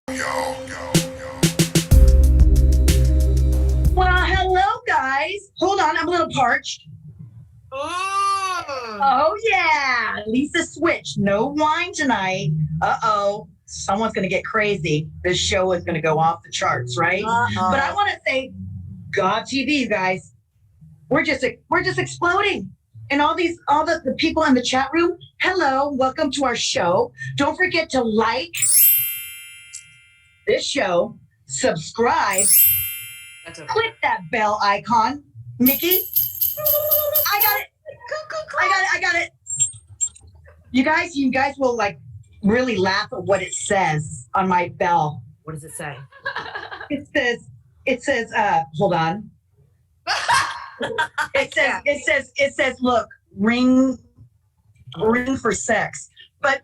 Well, hello, guys. Hold on, I'm a little parched. Oh, yeah. Lisa switched. No wine tonight. Uh-oh. Someone's going to get crazy. This show is going to go off the charts, right? But I want to say, GAWTV, you guys, we're just exploding. And all the people in the chat room, hello, welcome to our show. Don't forget to like this show, subscribe, click that bell icon. Mickie, I got it. I got it. You guys will like really laugh at what it says on my bell. What does it say? It says, hold on. It says, look, ring for sex. But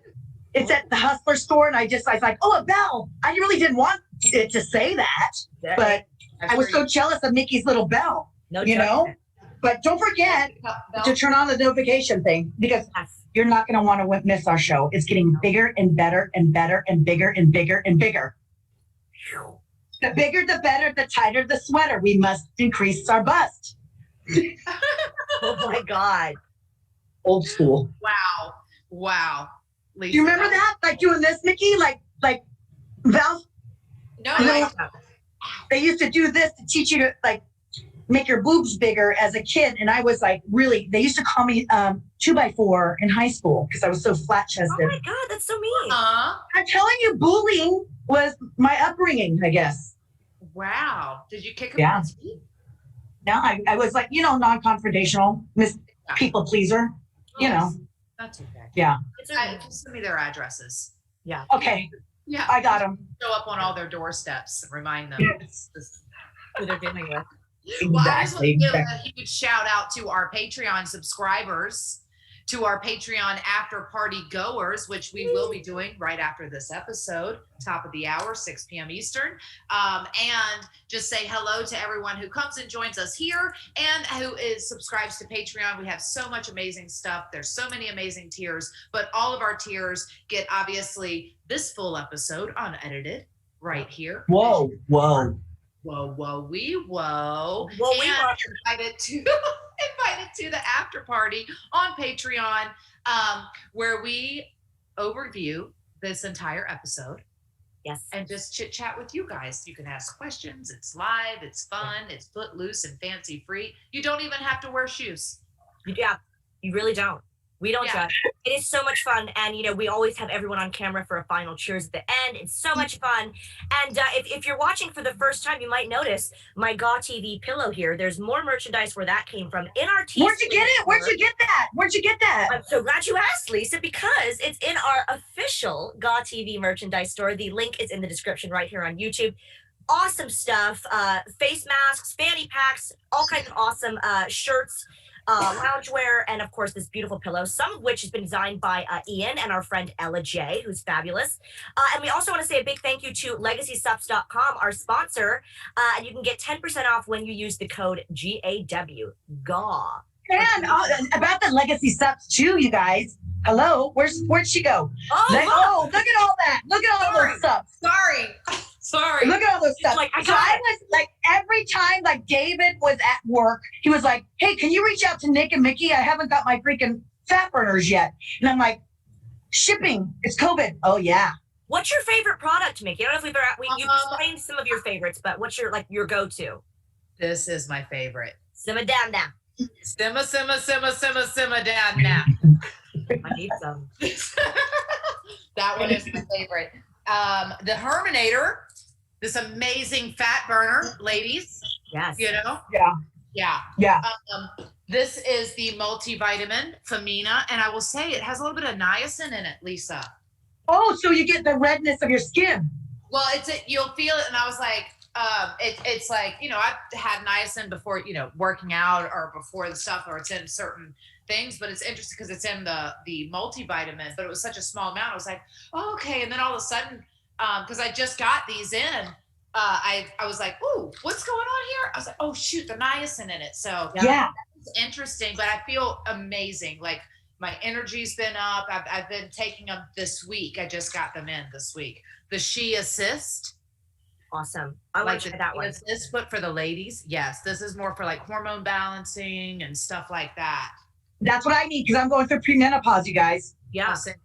it's at the Hustler store, and I was like, oh, a bell. I really didn't want it to say that, but I was so jealous of Mickey's little bell, you know? But don't forget to turn on the notification thing, because you're not going to want to miss our show. It's getting bigger and better and better and bigger and bigger and bigger. The bigger, the better, the tighter the sweater. We must increase our bust. Oh my God. Old school. Wow. Lisa, do you remember that? Like doing this, Mickie? Like Val? No. They used to do this to teach you to like make your boobs bigger as a kid. And I was like, really, they used to call me 2x4 in high school because I was so flat chested. Oh my God, that's so mean. I'm telling you, bullying was my upbringing, I guess. Wow. Did you kick him Yeah. in the teeth? No, I was like, non-confrontational, people pleaser, you know. That's okay. Yeah. Just send me their addresses. Yeah. Okay. Yeah. I got them. Show up on all their doorsteps and remind them Who they're dealing with. Well, I just want to give a huge shout out to our Patreon subscribers, to our Patreon after party goers, which we will be doing right after this episode, top of the hour, 6 p.m. Eastern. And just say hello to everyone who comes and joins us here and who subscribes to Patreon. We have so much amazing stuff. There's so many amazing tiers, but all of our tiers get obviously this full episode unedited right here. Whoa. Whoa. We Invited to the after party on Patreon, where we overview this entire episode. Yes. And just chit chat with you guys. You can ask questions. It's live. It's fun. It's footloose and fancy free. You don't even have to wear shoes. Yeah, you really don't. We don't judge. It is so much fun. And, we always have everyone on camera for a final cheers at the end. It's so much fun. And if you're watching for the first time, you might notice my GAWTV pillow here. There's more merchandise where that came from in our team. Where'd you get it? Where'd you get that? I'm so glad you asked, Lisa, because it's in our official GAWTV merchandise store. The link is in the description right here on YouTube. Awesome stuff. Face masks, fanny packs, all kinds of awesome shirts. Loungewear, and of course this beautiful pillow, some of which has been designed by Ian and our friend Ella J, who's fabulous. And we also want to say a big thank you to LegacySups.com, our sponsor, and you can get 10% off when you use the code GAW. And about the Legacy Sups too, you guys. Hello, where'd she go? Oh, look at all that. Look at all those Sups. Sorry. Look at all those stuff. Like, I was like, every time like David was at work, he was like, hey, can you reach out to Nick and Mickie? I haven't got my freaking fat burners yet. And I'm like, shipping, it's COVID. Oh yeah. What's your favorite product, Mickie? I don't know if you've explained some of your favorites, but what's your go-to? This is my favorite. Simmer down now. Simmer down now. I need some. That one is my favorite. The Herminator, this amazing fat burner, ladies. Yes. Yeah. This is the multivitamin Femina, and I will say it has a little bit of niacin in it, Lisa. Oh, so you get the redness of your skin. Well, you'll feel it, and I was like, it's like, I've had niacin before, working out or before the stuff, or it's in certain things, but it's interesting because it's in the multivitamin, but it was such a small amount. I was like, oh, okay. And then all of a sudden, because I just got these in, I was like, ooh, what's going on here? I was like, oh shoot, the niacin in it. So yeah, it's interesting, but I feel amazing. Like My energy's been up. I've been taking them this week. I just got them in this week. The She Assist. Awesome. I like that one. Assist, but for the ladies, yes. This is more for like hormone balancing and stuff like that. That's what I need because I'm going through premenopause, you guys. Yeah. I'll send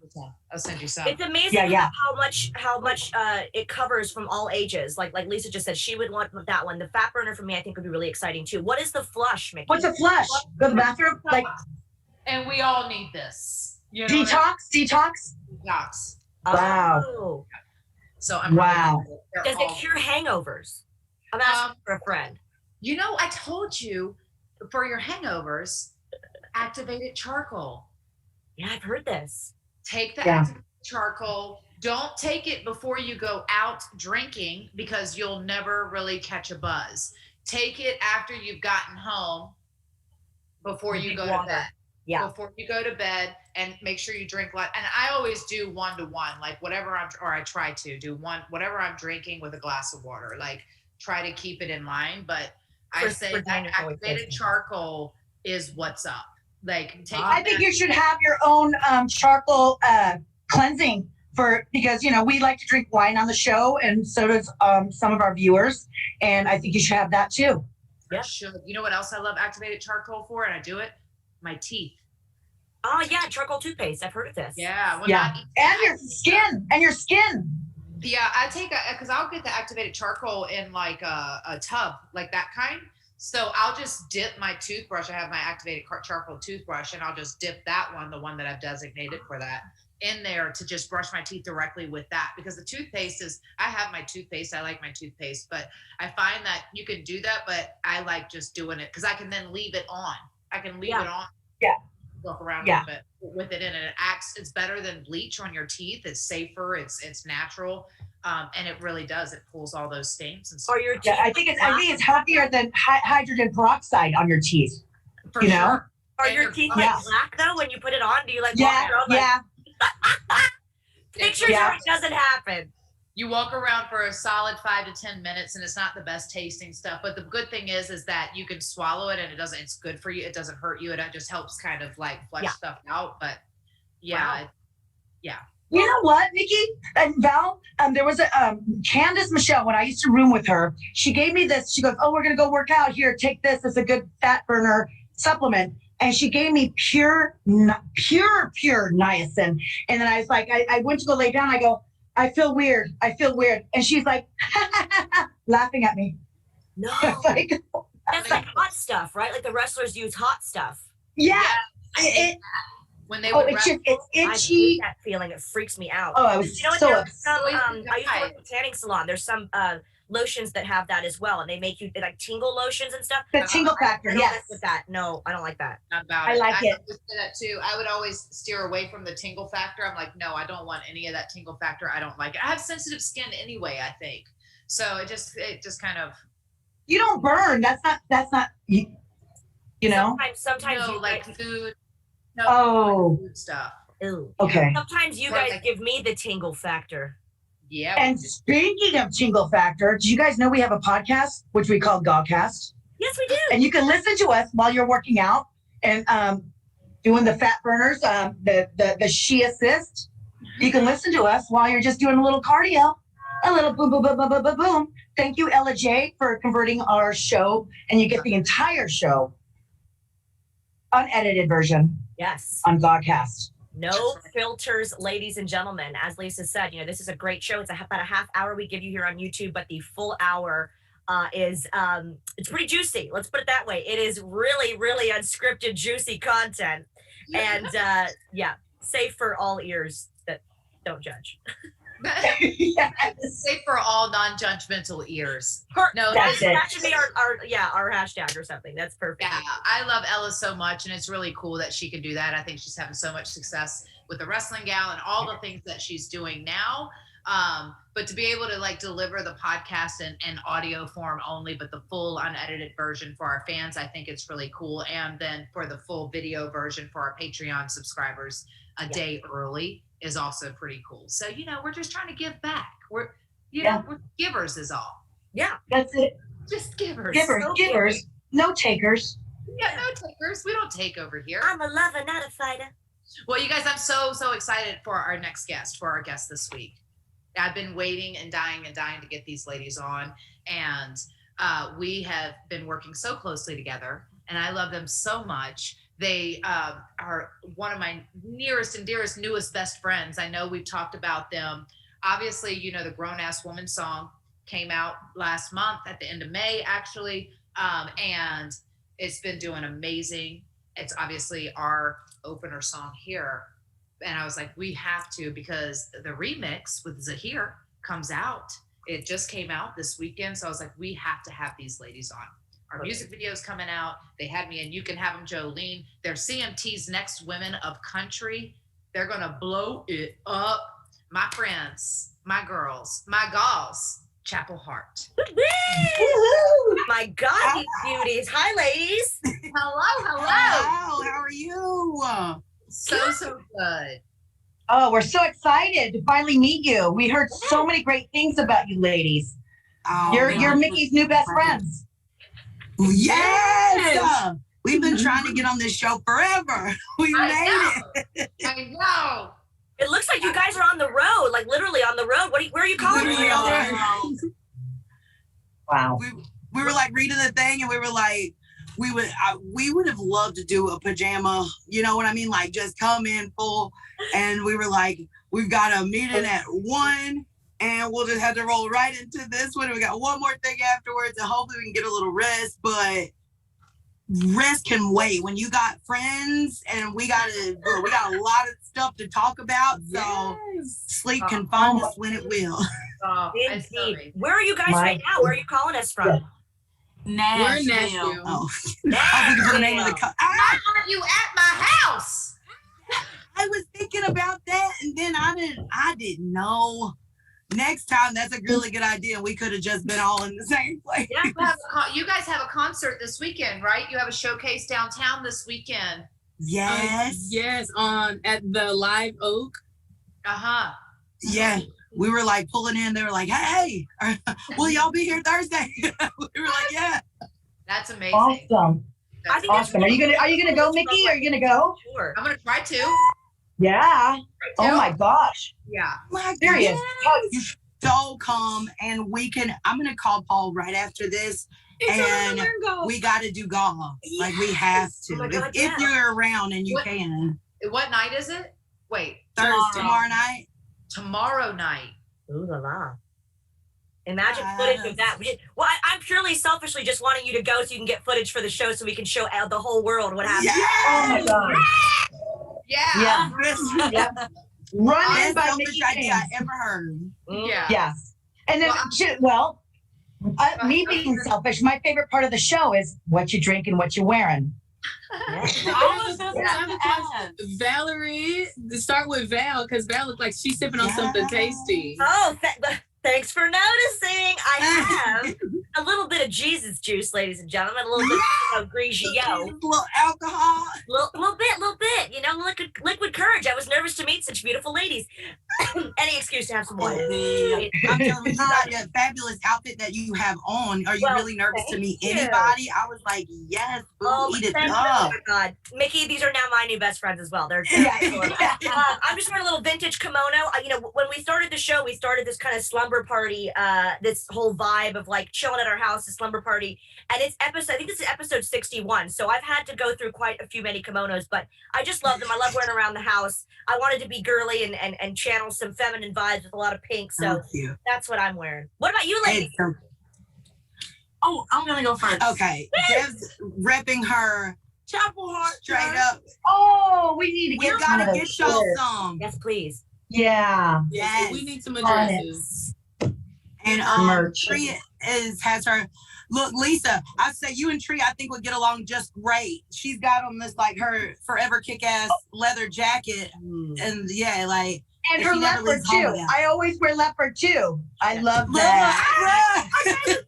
you some. It's amazing Yeah. how much it covers from all ages. Like Lisa just said, she would want that one. The fat burner for me, I think would be really exciting too. What is the flush, Mickie? What's a flush? Go to the bathroom? Like and we all need this. You know detox? Detox. Wow. Oh. So I'm wow. Does it cure hangovers? I'm asking for a friend. You know, I told you for your hangovers, activated charcoal. Yeah, I've heard this. Take the activated charcoal. Don't take it before you go out drinking because you'll never really catch a buzz. Take it after you've gotten home before you go to bed. Yeah. Before you go to bed, and make sure you drink and I always do 1-to-1, like whatever I try to do whatever I'm drinking with a glass of water, like try to keep it in line. But I say that activated charcoal is what's up. Like I think you should have your own charcoal cleansing because we like to drink wine on the show, and so does some of our viewers, and I think you should have that too. Yeah. You know what else I love activated charcoal for, and I do it? My teeth. Oh yeah, charcoal toothpaste. I've heard of this. Yeah. And your skin. Yeah, I take because I'll get the activated charcoal in like a tub, like that kind. So I'll just dip my toothbrush. I have my activated charcoal toothbrush, and I'll just dip that one, the one that I've designated for that, in there to just brush my teeth directly with that. Because the toothpaste I have my toothpaste. I like my toothpaste, but I find that you can do that, but I like just doing it because I can then leave it on. I can leave it on. Yeah. Walk around with it in, and it's better than bleach on your teeth. It's safer. It's natural. And it really does. It pulls all those stains and stuff. Your teeth I think it's healthier than hydrogen peroxide on your teeth. For sure. Are your teeth black though when you put it on? Do you walk around pictures where it doesn't happen? You walk around for a solid 5 to 10 minutes, and it's not the best tasting stuff. But the good thing is that you can swallow it, and it's good for you. It doesn't hurt you. It just helps kind of like flush stuff out. But You know what, Mickie and Val? There was a Candace Michelle, when I used to room with her, she gave me this. She goes, "Oh, we're gonna go work out here. Take this. It's a good fat burner supplement." And she gave me pure niacin. And then I was like, I went to go lay down. I go, I feel weird. And she's like, laughing at me. No, like, that's like hot stuff, right? Like the wrestlers use hot stuff. Yeah. When they would it's itchy. I hate that feeling. It freaks me out. Oh, I was so upset. I used to work at a tanning salon. There's some lotions that have that as well, and they make you like tingle lotions and stuff. The tingle factor, yes. With that, no, I don't like that. I like it. I would say that too. I would always steer away from the tingle factor. I'm like, no, I don't want any of that tingle factor. I don't like it. I have sensitive skin anyway, I think. So it just kind of. You don't burn. That's not. You know. Sometimes no, you like food. No, food stuff. Ew. Okay. Sometimes you guys give me the tingle factor. Yeah. And speaking of tingle factor, do you guys know we have a podcast which we call GAWcast? Yes, we do. And you can listen to us while you're working out and doing the fat burners, the She Assist. You can listen to us while you're just doing a little cardio, a little boom, boom, boom, boom, boom, boom, boom. Thank you, Ella J, for converting our show, and you get the entire show, unedited version. Yes. On GAWcast. No filters, ladies and gentlemen. As Lisa said, this is a great show. It's about a half hour we give you here on YouTube, but the full hour is it's pretty juicy. Let's put it that way. It is really, really unscripted, juicy content, and safe for all ears that don't judge. Yes. Safe for all non-judgmental ears. No, that should be our hashtag or something. That's perfect. Yeah, I love Ella so much, and it's really cool that she can do that. I think she's having so much success with the Wrestling Gal and all the things that she's doing now. But to be able to deliver the podcast in audio form only, but the full unedited version for our fans, I think it's really cool. And then for the full video version for our Patreon subscribers a day early is also pretty cool. So, we're just trying to give back. We're givers is all. Yeah. That's it. Just givers. Givers. No takers. Yeah, no takers. We don't take over here. I'm a lover, not a fighter. Well, you guys, I'm so excited for our next guest, for our guest this week. I've been waiting and dying to get these ladies on, and we have been working so closely together, and I love them so much. They are one of my nearest and dearest, newest best friends. I know we've talked about them. Obviously, you know, the Grown Ass Woman song came out last month at the end of May, actually, and it's been doing amazing. It's obviously our opener song here. And I was like, we have to, because the remix with Zahir comes out. It just came out this weekend. So I was like, we have to have these ladies on. Our music video's coming out. They had me in You Can Have Them, Jolene. They're CMT's Next Women of Country. They're going to blow it up. My friends, my girls, my GAWs, Chapel Hart. My God, these beauties. Hi, ladies. Hello. How are you? So good. Oh, we're so excited to finally meet you. We heard so many great things about you ladies. Oh, You're Mickey's new best friends. Yes! We've been trying to get on this show forever. We made it. I know. It looks like you guys are on the road, like literally on the road. Where are you calling Literally from? on the road. Wow. We were like reading the thing, and we were like, we would have loved to do a pajama, you know what I mean? Like just come in full, and we were like, we've got a meeting at 1, and we'll just have to roll right into this one. We got one more thing afterwards, and hopefully we can get a little rest, but rest can wait. When you got friends, and we got a lot of stuff to talk about, so sleep can find us when it will. Indeed. Where are you guys right now? Where are you calling us from? Nashville. We're in Nashville. Oh, Nashville. I was looking for the name of the Why aren't you at my house? I was thinking about that, and then I didn't know. Next time, that's a really good idea. We could have just been all in the same place. Yeah. You guys have a concert this weekend, right? You have a showcase downtown this weekend. Yes. Yes, at the Live Oak. Uh-huh. Yeah. We were like pulling in. They were like, hey, will y'all be here Thursday? We were like, yeah. That's amazing. Awesome. I think Awesome. Are you gonna go, Mickey? Are you gonna go? Sure. I'm gonna try to. Yeah. Oh my gosh. Yeah. My Serious. goodness. You so come, and I'm going to call Paul right after this, and we got to do GAW. Like, we have to. Oh my God, if you're around and you can. What night is it? Wait. Tomorrow night. Tomorrow night. Ooh la la. Imagine footage of that. Well, I'm purely selfishly just wanting you to go so you can get footage for the show so we can show out the whole world what happened. Yes! Oh my God. Yeah. Yeah. Run in Best by selfish Mickie idea James. I ever heard. Yeah. Yes. And then, me being selfish, my favorite part of the show is what you drink and what you're wearing. Valerie, start with Val, because Val looks like she's sipping on something tasty. Oh, thanks for noticing. I have a little bit of Jesus juice, ladies and gentlemen. A little bit of Grigio. A little alcohol. Little bit. You know, liquid courage. I was nervous to meet such beautiful ladies. Any excuse to have some wine. I'm telling you, that fabulous outfit that you have on. Are you really nervous to meet anybody? I was like, yes, boo, eat it up. Oh my God, Mickey, these are now my new best friends as well. They're I'm just wearing a little vintage kimono. When we started the show, we started this kind of slumber party, this whole vibe of like chilling at our house, a slumber party. And I think this is episode 61. So I've had to go through quite a few many kimonos, but I just love them. I love wearing around the house. I wanted to be girly and channel some feminine vibes with a lot of pink. So that's what I'm wearing. What about you, ladies? Oh, I'm going to go first. Okay. Dev's repping her Chapel Hart. Straight up. Oh, we need to We get gotta some of get those y'all shirts. some. Yes, please. Yeah. Yes. We need some addresses. And Merch. Tree has her. Look, Lisa, I say you and Tree, I think would get along just great. She's got on this like her forever kick-ass leather jacket, and yeah, like. And her leopard too. I always wear leopard too. I love that.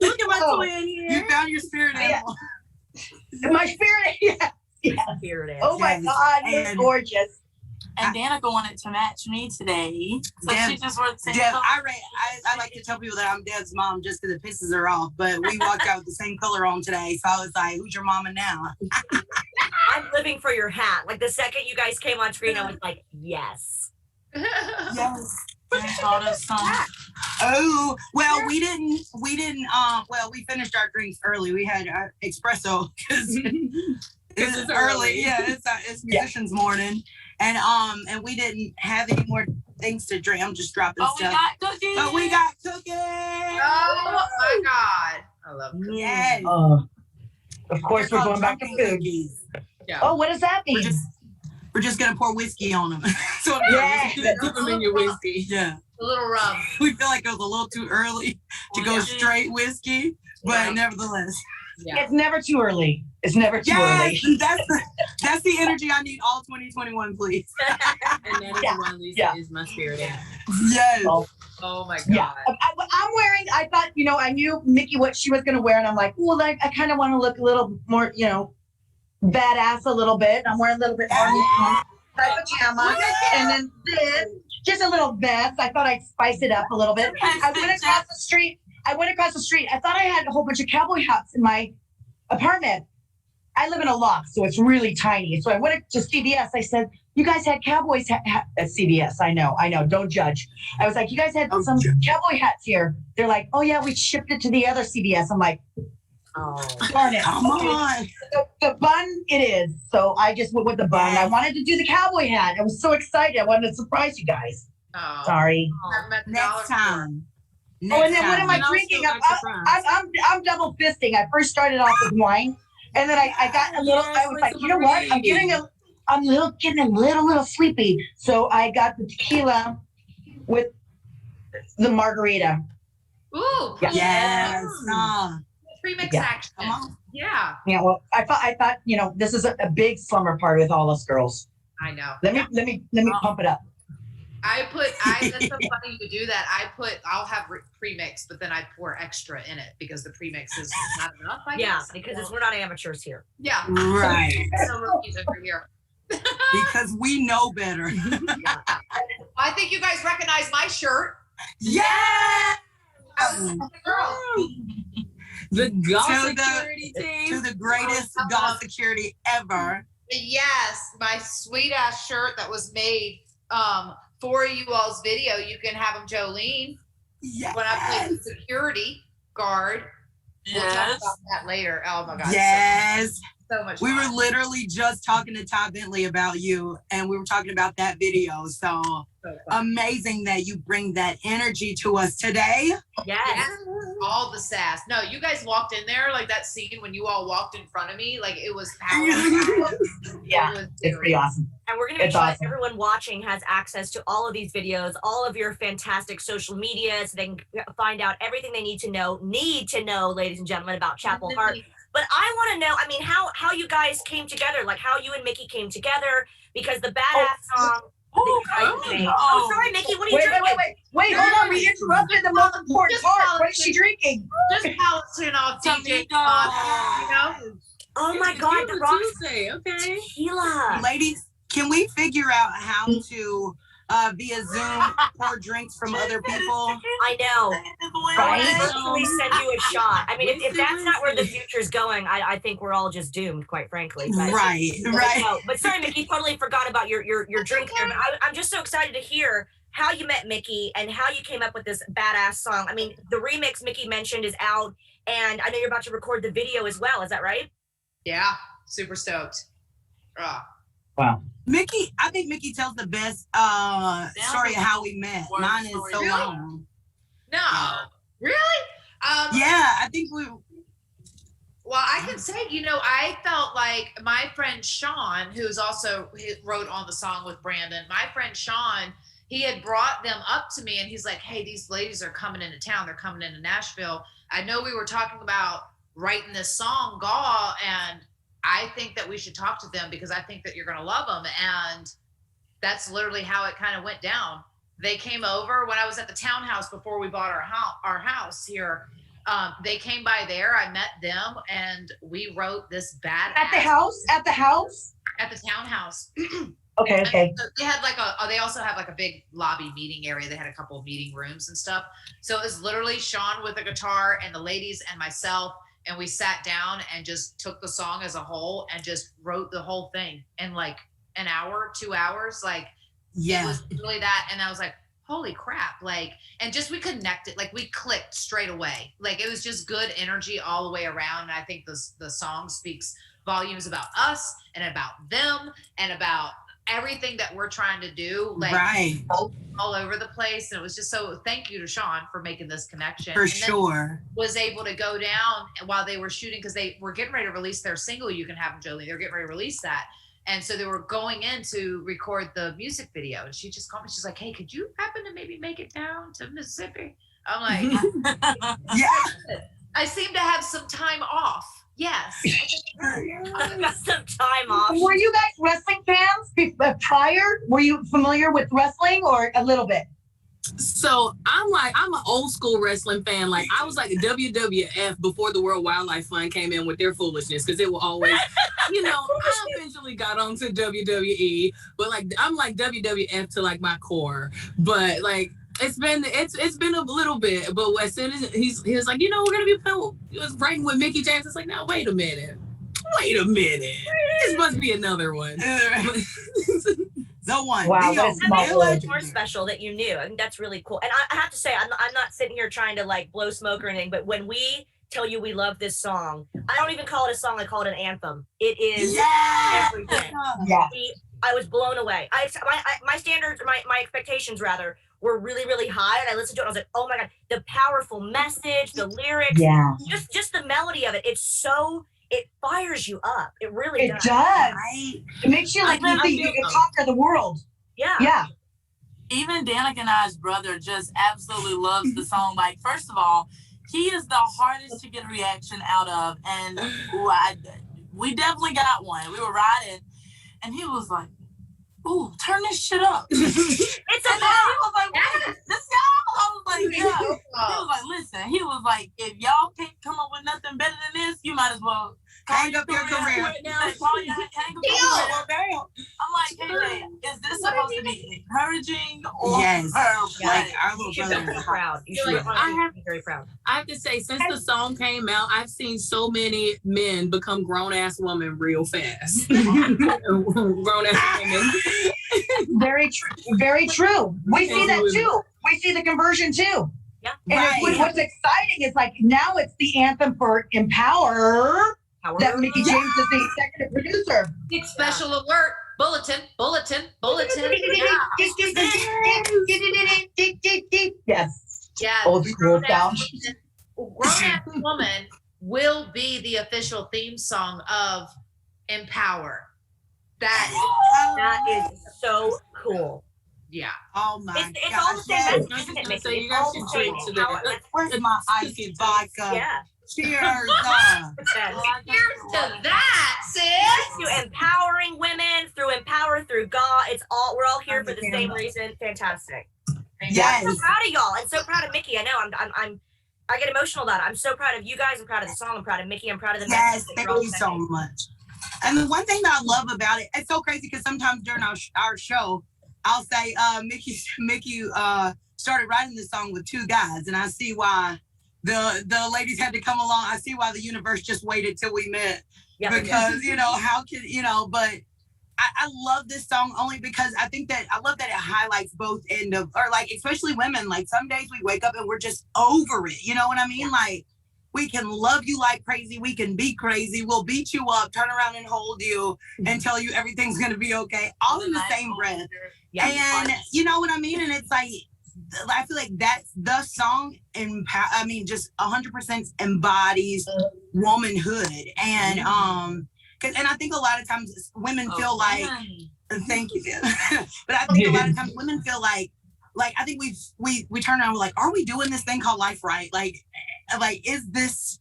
Look at my twin here. You found your spirit animal. My spirit, Spirit Oh my God, you're gorgeous. And Danica wanted to match me today, so she just wore the same Dev, color. I like to tell people that I'm Dev's mom just because it pisses her off, but we walked out with the same color on today, so I was like, who's your mama now? I'm living for your hat. Like the second you guys came on screen, I was like, yes. Yes. All those songs. Oh, well, we didn't, well, we finished our drinks early. We had our espresso because it's early. Yeah, it's musicians morning. And we didn't have any more things to drink. I'm just dropping stuff. We got cookies. But we got cookies. Oh my God. I love cookies. Yes. Of course, we're going back to food. Yeah. Oh, what does that mean? We're just gonna pour whiskey on them. So Yeah. Dip them in your whiskey. Yeah. A little rum. We feel like it was a little too early to go straight whiskey, but nevertheless. Yeah. It's never too early. It's never too early. That's the energy I need all 2021, please. And that is why Lisa is my spirit animal. Yes. Oh my God. Yeah, I'm wearing. I thought, I knew Mickie what she was gonna wear, and I'm like, well, I kind of want to look a little more, badass a little bit. I'm wearing a little bit more pajama, and then this, just a little vest. I thought I'd spice it up a little bit. I went across the street. I thought I had a whole bunch of cowboy hats in my apartment. I live in a loft, so it's really tiny. So I went to CVS. I said, you guys had cowboys at CVS. I know. Don't judge. I was like, you guys had some cowboy hats here. They're like, oh yeah, we shipped it to the other CVS. I'm like, oh, darn it. Come on. The bun it is. So I just went with the bun. I wanted to do the cowboy hat. I was so excited. I wanted to surprise you guys. Oh. Sorry. Next time. And then what am I drinking? I'm double fisting. I first started off with wine, and then I got a little. I was like, you know what? I'm getting a little sleepy. So I got the tequila with the margarita. Ooh. Yes. Premix action. Come on. Yeah. Yeah. Well, I thought this is a big slumber party with all us girls. I know. Let me pump it up. That's so funny you do that. I'll have premix, but then I pour extra in it because the premix is not enough. I guess. Because we're not amateurs here. Yeah. Right. No rookies over here. Because we know better. I think you guys recognize my shirt. Yeah. Girl. The GAW security team. To the greatest GAW security ever. Yes, my sweet ass shirt that was made for you all's video. You can have them, Jolene. Yes. When I played the security guard. We'll talk about that later. Oh my God. Yes. So much We fun. were literally just talking to Ty Bentley about you, and we were talking about that video. So amazing that you bring that energy to us today. Yes. All the sass. No, you guys walked in there like that scene when you all walked in front of me. Like it was powerful. Yeah, it's pretty awesome. And we're going to make It's sure awesome. that everyone watching has access to all of these videos, all of your fantastic social media, so they can find out everything they need to know, ladies and gentlemen, about Chapel Hart. But I want to know, how you guys came together, like how you and Mickie came together, because the badass song. Sorry, Mickie, what are you drinking? Wait, hold on. We interrupted the most important part. What is she drinking? Just balancing off DJ Oh my God, the rock Tuesday. Okay. tequila. Ladies, can we figure out how to via Zoom pour drinks from other people? I know. I want to personally send you a shot. I mean, if that's not where the future's going, I think we're all just doomed, quite frankly. But, Right. No, but sorry, Mickie, totally forgot about your drink there. But I'm just so excited to hear how you met Mickie and how you came up with this badass song. I mean, the remix Mickie mentioned is out, and I know you're about to record the video as well. Is that right? Yeah, super stoked. Wow. Mickie, I think Mickie tells the best story of how we met. Mine is so long. No, really? Yeah, I think we. Well, I can say, I felt like my friend Sean, he wrote on the song with Brandon, my friend Sean, he had brought them up to me and he's like, hey, these ladies are coming into town. They're coming into Nashville. I know we were talking about writing this song, GAW, and I think that we should talk to them because I think that you're going to love them. And that's literally how it kind of went down. They came over when I was at the townhouse before we bought our house here. They came by there. I met them and we wrote this badass. At the house? At the townhouse. Okay. So they had they also have like a big lobby meeting area. They had a couple of meeting rooms and stuff. So it was literally Sean with a guitar and the ladies and myself. and we sat down and just took the song as a whole and just wrote the whole thing in like an hour, 2 hours. Like, it was really that. And I was like, holy crap. Like, and just, we connected, like we clicked straight away. Like, it was just good energy all the way around. And I think the song speaks volumes about us and about them and about everything that we're trying to do, like all over the place. And it was just so, thank you to Sean for making this connection. For sure. Was able to go down while they were shooting, because they were getting ready to release their single, You Can Have 'Em, Jolie. They were getting ready to release that. And so they were going in to record the music video. And she just called me. She's like, hey, could you happen to maybe make it down to Mississippi? I'm like, yeah. I seem to have some time off. Yes. I've got some time off. Were you guys wrestling fans prior? Were you familiar with wrestling or a little bit? So I'm an old school wrestling fan. Like, I was like a WWF before the World Wildlife Fund came in with their foolishness, because it will always, I eventually got onto WWE, but like I'm like WWF to like my core. But like it's been a little bit. But as soon as he was like, we're gonna be playing, he was writing with Mickie James. It's like, now wait a minute. This must be another one. The one. Wow, that's more special that you knew. I think that's really cool. And I have to say, I'm not sitting here trying to like blow smoke or anything, but when we tell you we love this song, I don't even call it a song, I call it an anthem. It is everything. Yeah. I was blown away. My standards, my expectations rather, were really, really high. And I listened to it, I was like, oh my God, the powerful message, the lyrics, just the melody of it. It fires you up. It really does. It does. Right? It makes you like you think you can conquer the world. Yeah. Yeah. Even Danica and I's brother just absolutely loves the song. Like, first of all, he is the hardest to get a reaction out of. And we definitely got one. We were riding and he was like, ooh, turn this shit up. It's a he was like, wait, this y'all? I was like, yeah. He was like, listen, he was like, if y'all can't come up with nothing better than this, you might as well hang up your career. I'm like, hey, is this supposed to be encouraging or yes? Like, our little you should brother be very proud. You should be very proud. I have to say, since the song came out, I've seen so many men become grown-ass women real fast. Grown-ass women. Very true. Very true. We see that too. We see the conversion too. Yeah. And what's exciting is like now it's the anthem for Empower. That Mickie James is the executive producer. Big special alert. Bulletin. Yes. Yeah. Old school sound. Grown-ass Woman will be the official theme song of Empower. That is so cool. Yeah. Oh my God. It's all the same message, isn't it, Mickie? It's all the same power. Where's my iced vodka? Yeah. Cheers. Here's to that, sis. To empowering women through Empower, through GAW. We're all here for the same reason. Fantastic. Yes. I'm so proud of y'all and so proud of Mickie. I know I get emotional about it. I'm so proud of you guys. I'm proud of the song. I'm proud of Mickie. I'm proud of the message. Yes, thank you so much. And the one thing that I love about it, it's so crazy because sometimes during our show, I'll say Mickie started writing this song with two guys, and I see why the ladies had to come along. I see why the universe just waited till we met, because how could but I love this song only because I love that it highlights both end of, or like especially women. Like some days we wake up and we're just over it. You know what I mean? Like we can love you like crazy. We can be crazy. We'll beat you up, turn around and hold you and tell you everything's going to be okay. All in the same breath. Yeah, and you know what I mean? And it's like, I feel like that's the song. Just 100% embodies womanhood. And, and I think a lot of times women feel like, thank you, but I think a lot of times women feel like I think we turn around, we're like, are we doing this thing called life right? Like, is this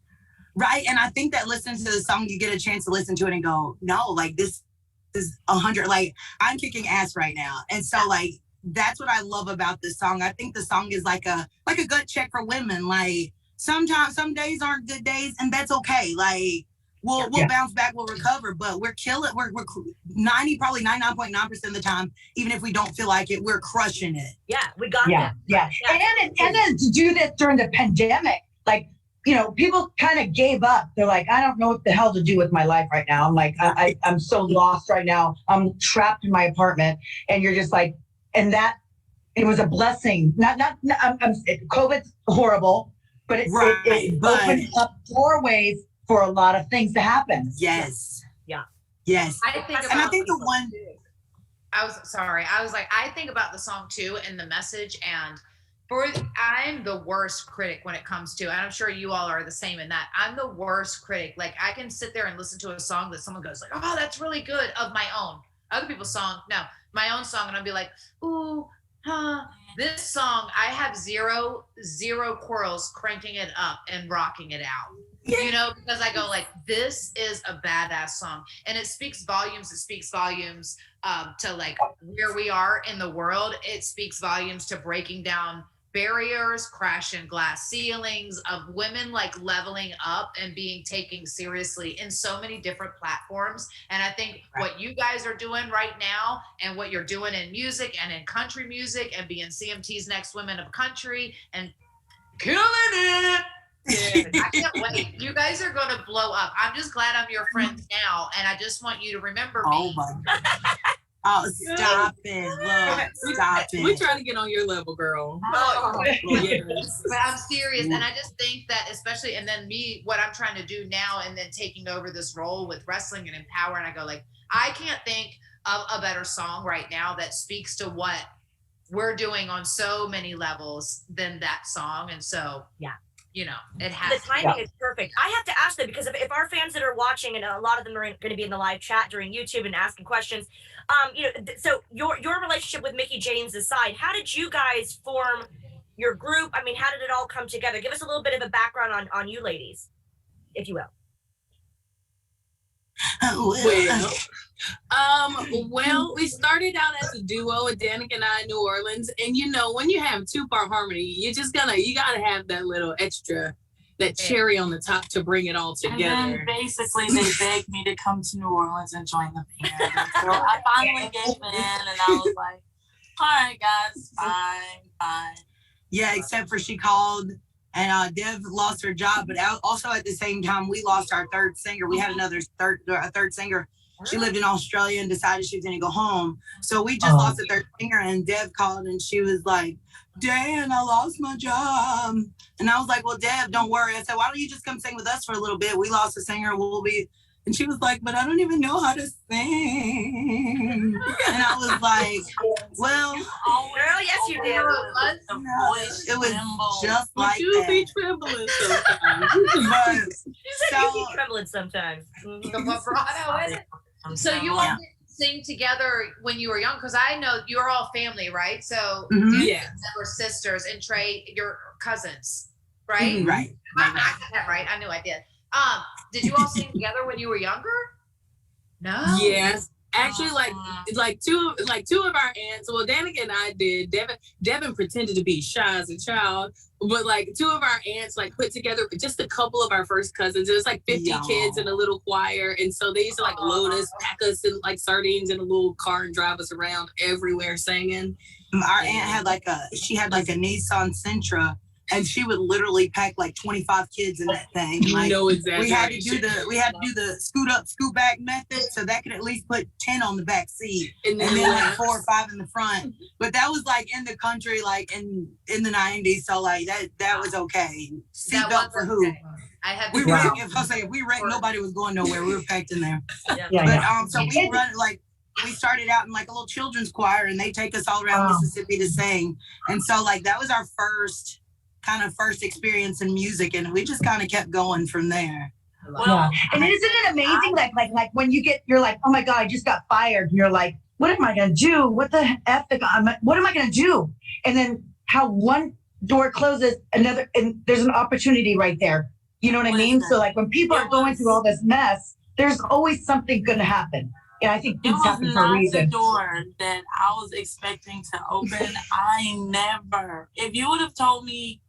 right? And I think that listening to the song, you get a chance to listen to it and go, no, like this is 100, like I'm kicking ass right now. And so like, that's what I love about this song. I think the song is like a gut check for women. Like sometimes some days aren't good days and that's okay. Like we'll bounce back, we'll recover, but we're killing, we're 99.9% of the time, even if we don't feel like it, we're crushing it. Yeah, we got that. Yeah. And then to do this during the pandemic, like you know, people kind of gave up. They're like, I don't know what the hell to do with my life right now. I'm like, I'm so lost right now. I'm trapped in my apartment. And you're just like, and that, it was a blessing. COVID's horrible, but it opened up doorways for a lot of things to happen. Yes. Yeah. Yes. I think and I think the one. I think about the song too and the message, and I'm the worst critic when it comes to, and I'm sure you all are the same in that. I'm the worst critic. Like, I can sit there and listen to a song that someone goes like, oh, that's really good, of my own. Other people's song, no, my own song, and I'll be like, ooh, huh. This song, I have zero quarrels cranking it up and rocking it out. You know, because I go like, this is a badass song, and it speaks volumes. It speaks volumes to like where we are in the world. It speaks volumes to breaking down barriers, crashing glass ceilings, of women like leveling up and being taken seriously in so many different platforms. And I think what you guys are doing right now, and what you're doing in music and in country music, and being CMT's Next Women of Country and killing it. Yeah, I can't wait. You guys are going to blow up. I'm just glad I'm your friend now, and I just want you to remember me. Oh my God. Oh, stop it. Look, stop it. We're trying to get on your level, girl. Yes. But I'm serious, and I just think that, especially, and then me, what I'm trying to do now, and then taking over this role with wrestling and Empower, and I go like, I can't think of a better song right now that speaks to what we're doing on so many levels than that song. And so, yeah. You know, it has the timing is perfect. I have to ask them, because if our fans that are watching, and a lot of them are going to be in the live chat during YouTube and asking questions, you know, so your relationship with Mickie James aside, how did you guys form your group? I mean, how did it all come together? Give us a little bit of a background on you ladies, if you will. Well, we started out as a duo with Danica and I in New Orleans, and you know, when you have 2-part harmony, you gotta have that little extra, that cherry on the top to bring it all together. And then basically they begged me to come to New Orleans and join the band. So I finally gave in, and I was like, all right, guys, fine. Yeah, except for she called, and Dev lost her job, but also at the same time, we lost our third singer. We had a third singer. She lived in Australia and decided she was going to go home. So we just lost a third singer, and Dev called, and she was like, Dan, I lost my job. And I was like, well, Dev, don't worry. I said, why don't you just come sing with us for a little bit? We lost a singer. And she was like, but I don't even know how to sing. And I was like, well, girl, yes, you did. It was just like you that. be trembling sometimes. You be trembling sometimes. So you all didn't sing together when you were young, because I know you're all family, right? So yeah, were sisters, and Trey, your cousins, right? Mm-hmm. Right. I got that right. I knew I did. Did you all sing together when you were younger? No. Yes. Actually, like two of our aunts. Well, Danica and I did. Devin pretended to be shy as a child, but like two of our aunts like put together just a couple of our first cousins. It was like 50 kids in a little choir, and so they used to like load us, pack us in like sardines in a little car, and drive us around everywhere singing. Our aunt had like a Nissan Sentra, and she would literally pack like 25 kids in that thing. Like, no exaggeration. We had to do the scoot up, scoot back method, so that could at least put 10 on the back seat, and then like 4 or 5 in the front. But that was like in the country, like in the 90s. So like that was okay. Seatbelt for who? I had. We wrecked. If we wrecked, nobody was going nowhere. We were packed in there. So we run like. We started out in like a little children's choir, and they take us all around Mississippi to sing. And so like that was our first experience in music, and we just kind of kept going from there. Yeah. And isn't it amazing? Like when you're like, oh my God, I just got fired. And you're like, what am I gonna do? What the F? What am I gonna do? And then how one door closes, another, and there's an opportunity right there. You know what I mean? So like when people are going through all this mess, there's always something gonna happen. Yeah, I think things happen for a reason. The door that I was expecting to open, if you would have told me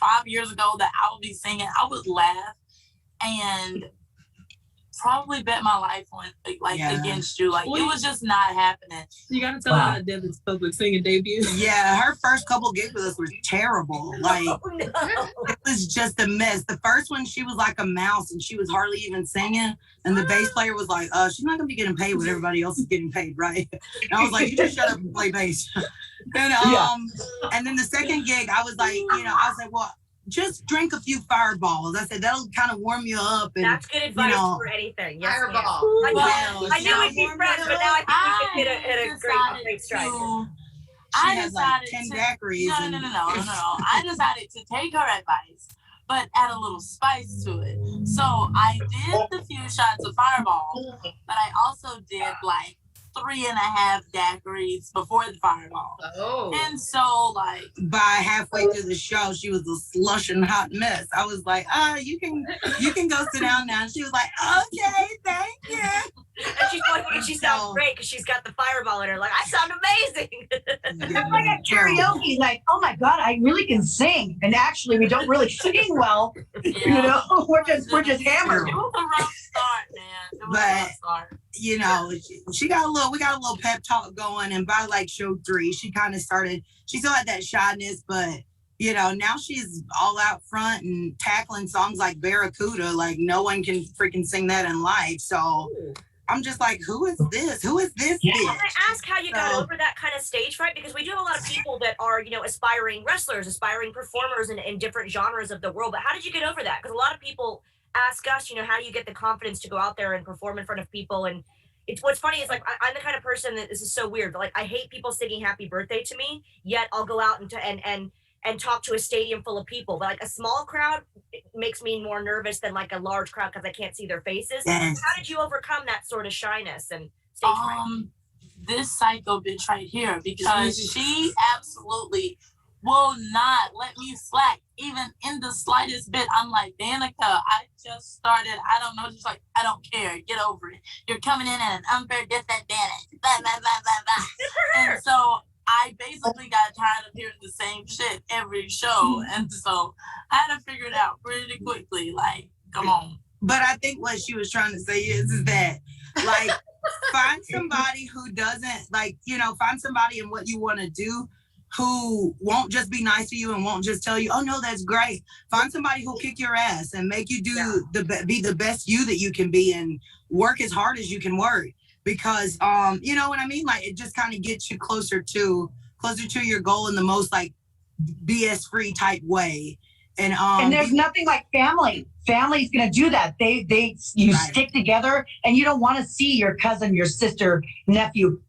5 years ago that I would be singing, I would laugh. And probably bet my life on against you. Like, it was just not happening. You gotta tell her about Devin's public singing debut. Yeah, her first couple gigs with us were terrible. Like, it was just a mess. The first one, she was like a mouse and she was hardly even singing. And the bass player was like, she's not gonna be getting paid what everybody else is getting paid, right? And I was like, you just shut up and play bass. And then the second gig, I was like, well, just drink a few Fireballs. I said, that'll kind of warm you up. And, that's good advice for anything. Yes, Fireball. I knew we'd be friends, but now I think we could hit a great stride. I decided like 10 daiquiris. No. I decided to take her advice, but add a little spice to it. So I did the few shots of Fireball, but I also did like 3.5 daiquiris before the Fireball. Oh. And so, like, by halfway through the show, she was a slush and hot mess. I was like, you can go sit down now. And she was like, okay, thank you. And she's like, she sounds great because she's got the Fireball in her. Like, I sound amazing. It's like at karaoke, like, oh my God, I really can sing. And actually, we don't really sing well. You know, we're just hammered. It was a rough start, man. It was a rough start. You know, we got a little pep talk going, and by like show 3, she kind of started. She still had that shyness, but you know, now she's all out front and tackling songs like Barracuda. Like, no one can freaking sing that in life. So I'm just like, who is this? Who is this? Yeah. Can I ask how you got over that kind of stage fright? Because we do have a lot of people that are, you know, aspiring wrestlers, aspiring performers in different genres of the world. But how did you get over that? Because a lot of people ask us, you know, how do you get the confidence to go out there and perform in front of people? And it's what's funny is, like, I'm the kind of person that, this is so weird, but like, I hate people singing happy birthday to me, yet I'll go out and talk to a stadium full of people. But like a small crowd, it makes me more nervous than like a large crowd because I can't see their faces. Yes. How did you overcome that sort of shyness and stage fright? This psycho bitch right here, because she absolutely will not let me slack, even in the slightest bit. I'm like, Danica, I just started. I don't know, just like, I don't care. Get over it. You're coming in at an unfair disadvantage. Blah, blah, blah, blah, blah. And so I basically got tired of hearing the same shit every show. And so I had to figure it out pretty quickly. Like, come on. But I think what she was trying to say is that, like, find somebody who doesn't, like, you know, find somebody in what you want to do who won't just be nice to you and won't just tell you, oh no, that's great. Find somebody who'll kick your ass and make you do be the best you that you can be, and work as hard as you can work. Because you know what I mean? Like, it just kind of gets you closer to your goal in the most like BS free type way. And there's nothing like family. Family's gonna do that. You stick together, and you don't want to see your cousin, your sister, nephew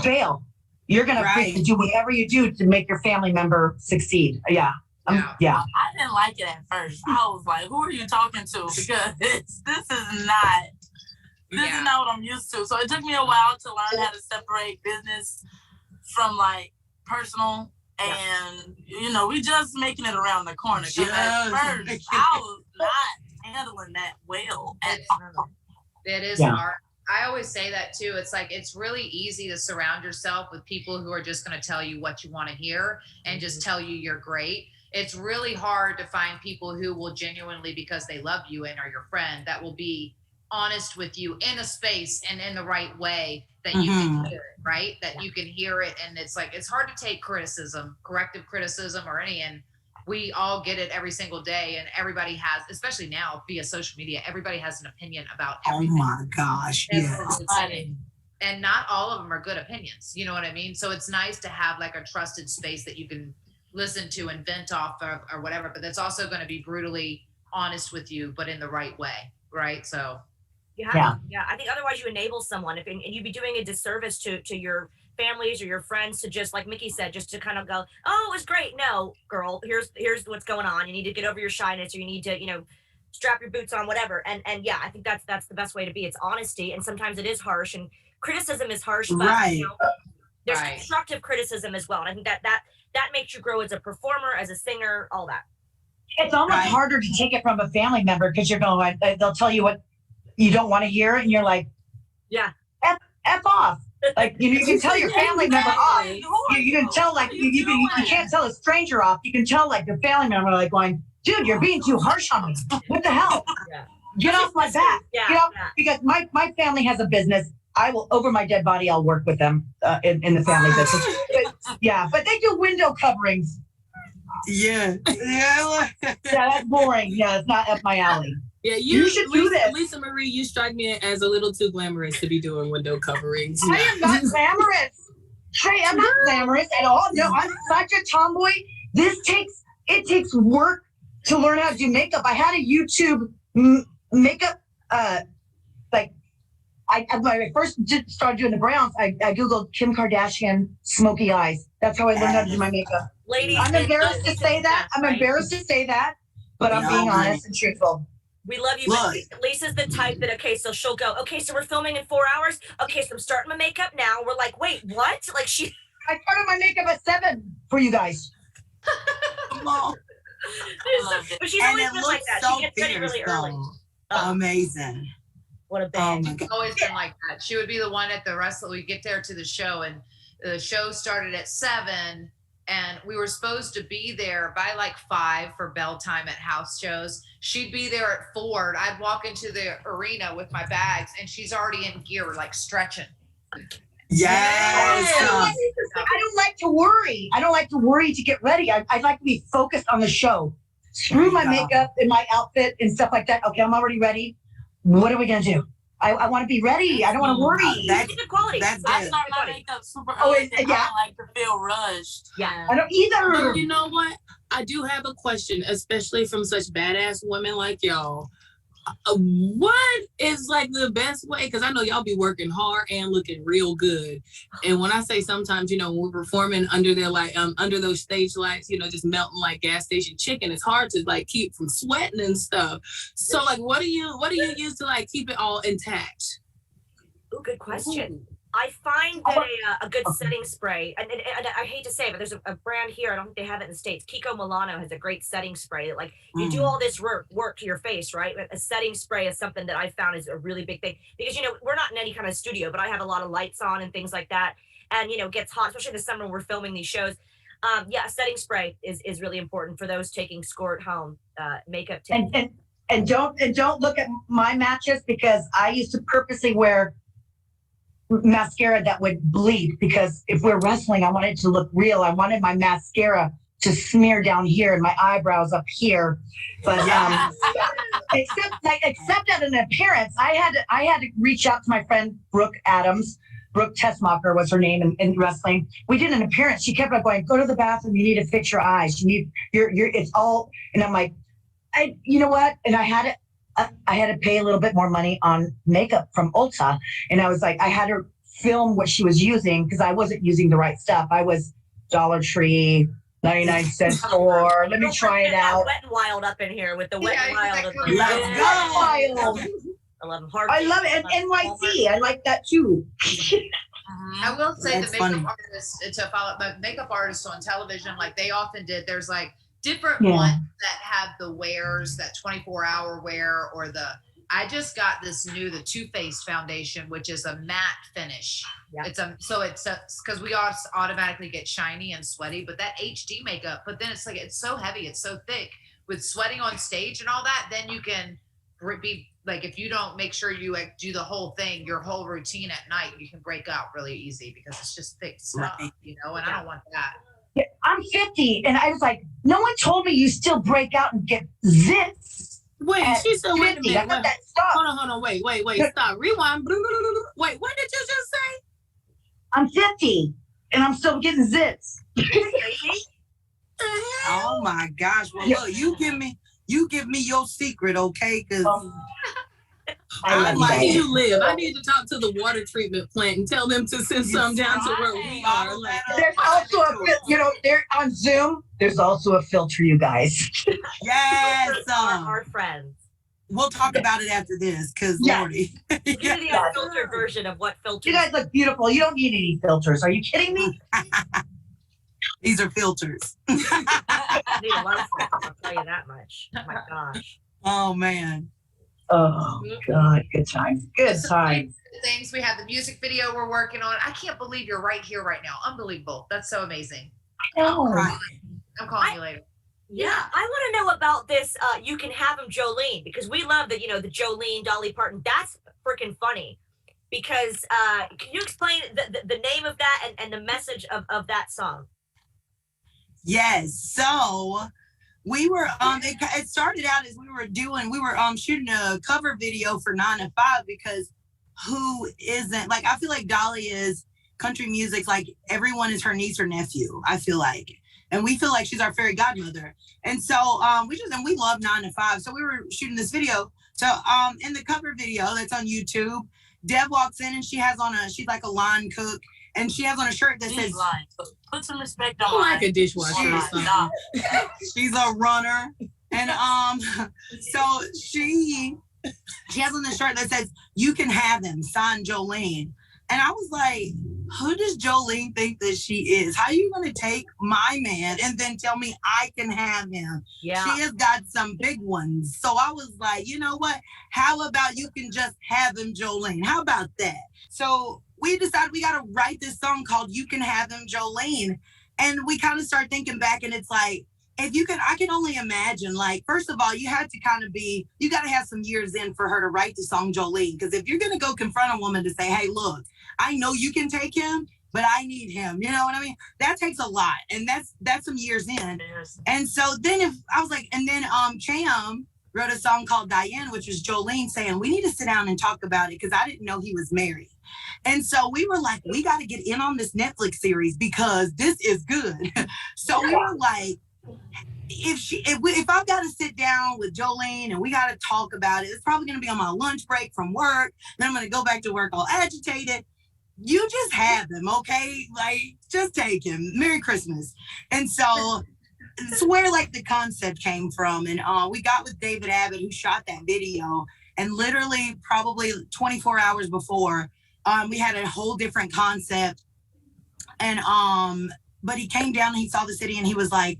fail. You're gonna do whatever you do to make your family member succeed. Yeah. I didn't like it at first. I was like, who are you talking to? Because this is not what I'm used to. So it took me a while to learn how to separate business from like personal. And you know, we just making it around the corner. Because at first I was not handling that well at all. It is hard. I always say that too. It's like, it's really easy to surround yourself with people who are just going to tell you what you want to hear and just tell you you're great. It's really hard to find people who will genuinely, because they love you and are your friend, that will be honest with you in a space and in the right way that you can hear it, right? That you can hear it. And it's like, it's hard to take criticism, corrective criticism or any, and we all get it every single day, and everybody has, especially now via social media, everybody has an opinion about everything. Oh my gosh, yes. And not all of them are good opinions, you know what I mean? So it's nice to have like a trusted space that you can listen to and vent off of or whatever, but that's also going to be brutally honest with you, but in the right way, right? So I think otherwise you enable someone, and you'd be doing a disservice to your families or your friends to just, like Mickie said, just to kind of go, oh, it was great. No, girl, here's what's going on. You need to get over your shyness, or you need to, you know, strap your boots on, whatever. And yeah, I think that's the best way to be. It's honesty, and sometimes it is harsh, and criticism is harsh, but you know, there's constructive criticism as well. And I think that makes you grow as a performer, as a singer, all that. It's almost harder to take it from a family member, because you're going, they'll tell you what you don't want to hear, and you're like, F off. Like, you can tell your family member off. You can tell, like, you can't tell a stranger off. You can tell, like, the family member, like, going, dude, you're being too harsh on me. What the hell? get off my back. Yeah, Get off, yeah. because my family has a business. I will, over my dead body, I'll work with them in the family business. But they do window coverings. Yeah. Yeah, that's boring. Yeah, it's not up my alley. Yeah, You should do this. Lisa Marie, you strike me as a little too glamorous to be doing window coverings. I am not glamorous. Trey, I'm not glamorous at all. No, I'm such a tomboy. It takes work to learn how to do makeup. I had a YouTube makeup, when I first started doing the browns, I Googled Kim Kardashian smoky eyes. That's how I learned how to do my makeup. Ladies, I'm embarrassed to say that. But I'm being honest and truthful. We love you. Look. Lisa's the type that, okay, so she'll go, okay, so we're filming in 4 hours. Okay, so I'm starting my makeup now. We're like, wait, what? Like I started my makeup at 7 for you guys. Come on. But she's And always it been like that. looks She gets ready fierce, really early. though. Amazing. What a Oh band. my God. Always been like that. She would be the one at the wrestle. We get there to the show, and the show started at 7, and we were supposed to be there by like 5 for bell time at house shows. She'd be there at 4. I'd walk into the arena with my bags, and she's already in gear, like stretching. Yes. I don't like to worry. I don't like to worry to get ready. I like to be focused on the show. Screw my makeup and my outfit and stuff like that. Okay, I'm already ready. What are we gonna do? I want to be ready. I don't want to worry. That's good quality. That's I good. start my makeup super Oh, early. yeah. I don't like to feel rushed. Yeah. I don't either. But you know what? I do have a question, especially from such badass women like y'all. What is like the best way? Because I know y'all be working hard and looking real good. And when I say sometimes, when we're performing under their under those stage lights, just melting like gas station chicken, it's hard to like keep from sweating and stuff. So like, what do you use to like keep it all intact? Ooh, good question. I find that a good setting spray, and I hate to say it, but there's a brand here, I don't think they have it in the States. Kiko Milano has a great setting spray. Like, you do all this work to your face, right? A setting spray is something that I found is a really big thing. Because, we're not in any kind of studio, but I have a lot of lights on and things like that. And, it gets hot, especially in the summer when we're filming these shows. A setting spray is really important for those taking score at home. Makeup tips. And don't look at my matches, because I used to purposely wear mascara that would bleed, because if we're wrestling, I wanted it to look real. I wanted my mascara to smear down here and my eyebrows up here. But except at an appearance, I had to reach out to my friend Brooke Adams. Brooke Tessmacher was her name in wrestling. We did an appearance. She kept on going, go to the bathroom. You need to fix your eyes. You need it's all. And I'm like, you know what? And I had to pay a little bit more money on makeup from Ulta. And I was like, I had to film what she was using, because I wasn't using the right stuff. I was Dollar Tree, 99-cent store. Let me try it out. Wet and Wild up in here with the Wet and Wild. Let's go. I love them hard. I love it. And NYC, I like that too. I will say That's the makeup funny. artists, to follow but makeup artists on television, like they often did, there's like different Yeah. ones that have the wears, that 24-hour wear, or I just got the Too Faced foundation, which is a matte finish. Yeah. It's because we all automatically get shiny and sweaty, but that HD makeup, but then it's so heavy, it's so thick with sweating on stage and all that, then you can be like, if you don't make sure you do the whole thing, your whole routine at night, you can break out really easy because it's just thick stuff, Right. and I don't want that. Yeah, I'm 50, and I was like, no one told me you still break out and get zits. Wait, at she said, wait a 50. I minute. thought that stopped. Hold on, wait, stop, rewind. Wait, what did you just say? I'm 50, and I'm still getting zits. Crazy? Oh my gosh. Well, look, you give me your secret, okay? Because I I'm love like, you guys. you live. I need to talk to the water treatment plant and tell them to send some down to where we are. Like, There's also there on Zoom. There's also a filter, you guys. yes, Our friends. we'll talk about it after this, because Yeah. Lordy. Give me the unfiltered version of what filters. You guys look beautiful. You don't need any filters. Are you kidding me? These are filters. I need a lot of filters, I'll tell you that much. Oh my gosh. Oh man. Oh God, good times. Good times. Things we have the music video we're working on. I can't believe you're right here right now. Unbelievable. That's so amazing. No. Right. I'm calling you later. Yeah, I want to know about this. You Can Have Him, Jolene, because we love the, the Jolene, Dolly Parton. That's freaking funny. Because can you explain the name of that and the message of that song? Yes. So we were it started out as we were shooting a cover video for 9 to 5, because who isn't, like, I feel like Dolly is country music, like everyone is her niece or nephew, I feel like. And we feel like she's our fairy godmother. And so we love 9 to 5. So we were shooting this video. So in the cover video that's on YouTube, Deb walks in and she's like a line cook, and she has on a shirt that says line cook. Put some respect on like a dishwasher or something. She's a runner. And so she has on the shirt that says, "You Can Have Him," signed Jolene. And I was like, who does Jolene think that she is? How are you going to take my man and then tell me I can have him? Yeah. She has got some big ones. So I was like, you know what? How about you can just have him, Jolene? How about that? So we decided we got to write this song called "You Can Have Him, Jolene." And we kind of start thinking back, and it's like, I can only imagine, like, first of all, you got to have some years in for her to write the song Jolene. Because if you're going to go confront a woman to say, hey, look, I know you can take him, but I need him. You know what I mean? That takes a lot. And that's some years in. And so then Cham wrote a song called Diane, which was Jolene saying, we need to sit down and talk about it, because I didn't know he was married. And so we were like, we got to get in on this Netflix series because this is good. So we were like, if I've got to sit down with Jolene and we got to talk about it, it's probably going to be on my lunch break from work. Then I'm going to go back to work all agitated. You just have him, okay? Like, just take him. Merry Christmas. And so it's where, like, the concept came from. And we got with David Abbott, who shot that video. And literally probably 24 hours before, we had a whole different concept. And but he came down and he saw the city and he was like,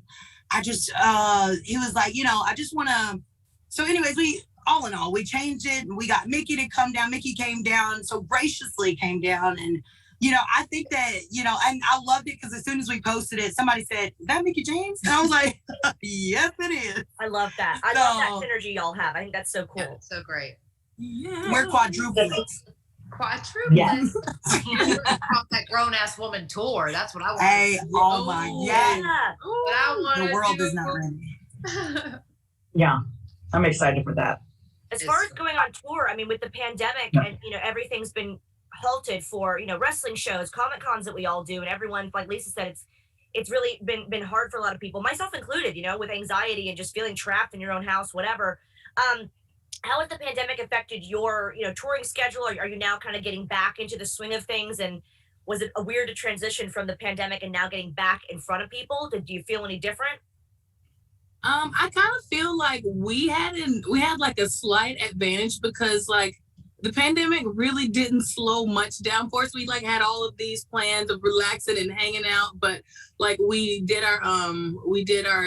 I just want to. So anyways, all in all, we changed it and we got Mickie to come down. Mickie came down, so graciously came down. And, I think that, and I loved it because as soon as we posted it, somebody said, is that Mickie James? And I was like, yes, it is. I love that. I love that synergy y'all have. I think that's so cool. Yeah, so great. Yeah. We're quadruplets. Quadruplets. That grown-ass woman tour. That's what I want. Hey, oh my God. Yeah. But I the world is not ready. Yeah, I'm excited for that. As far as going on tour, I mean, with the pandemic and, everything's been halted for, wrestling shows, Comic Cons that we all do, and everyone, like Lisa said, it's really been hard for a lot of people, myself included, with anxiety and just feeling trapped in your own house, whatever. How has the pandemic affected your, touring schedule? Are you now kind of getting back into the swing of things? And was it a weird transition from the pandemic and now getting back in front of people? Do you feel any different? I kind of feel like we had like a slight advantage because like the pandemic really didn't slow much down for us. We like had all of these plans of relaxing and hanging out, but like we did our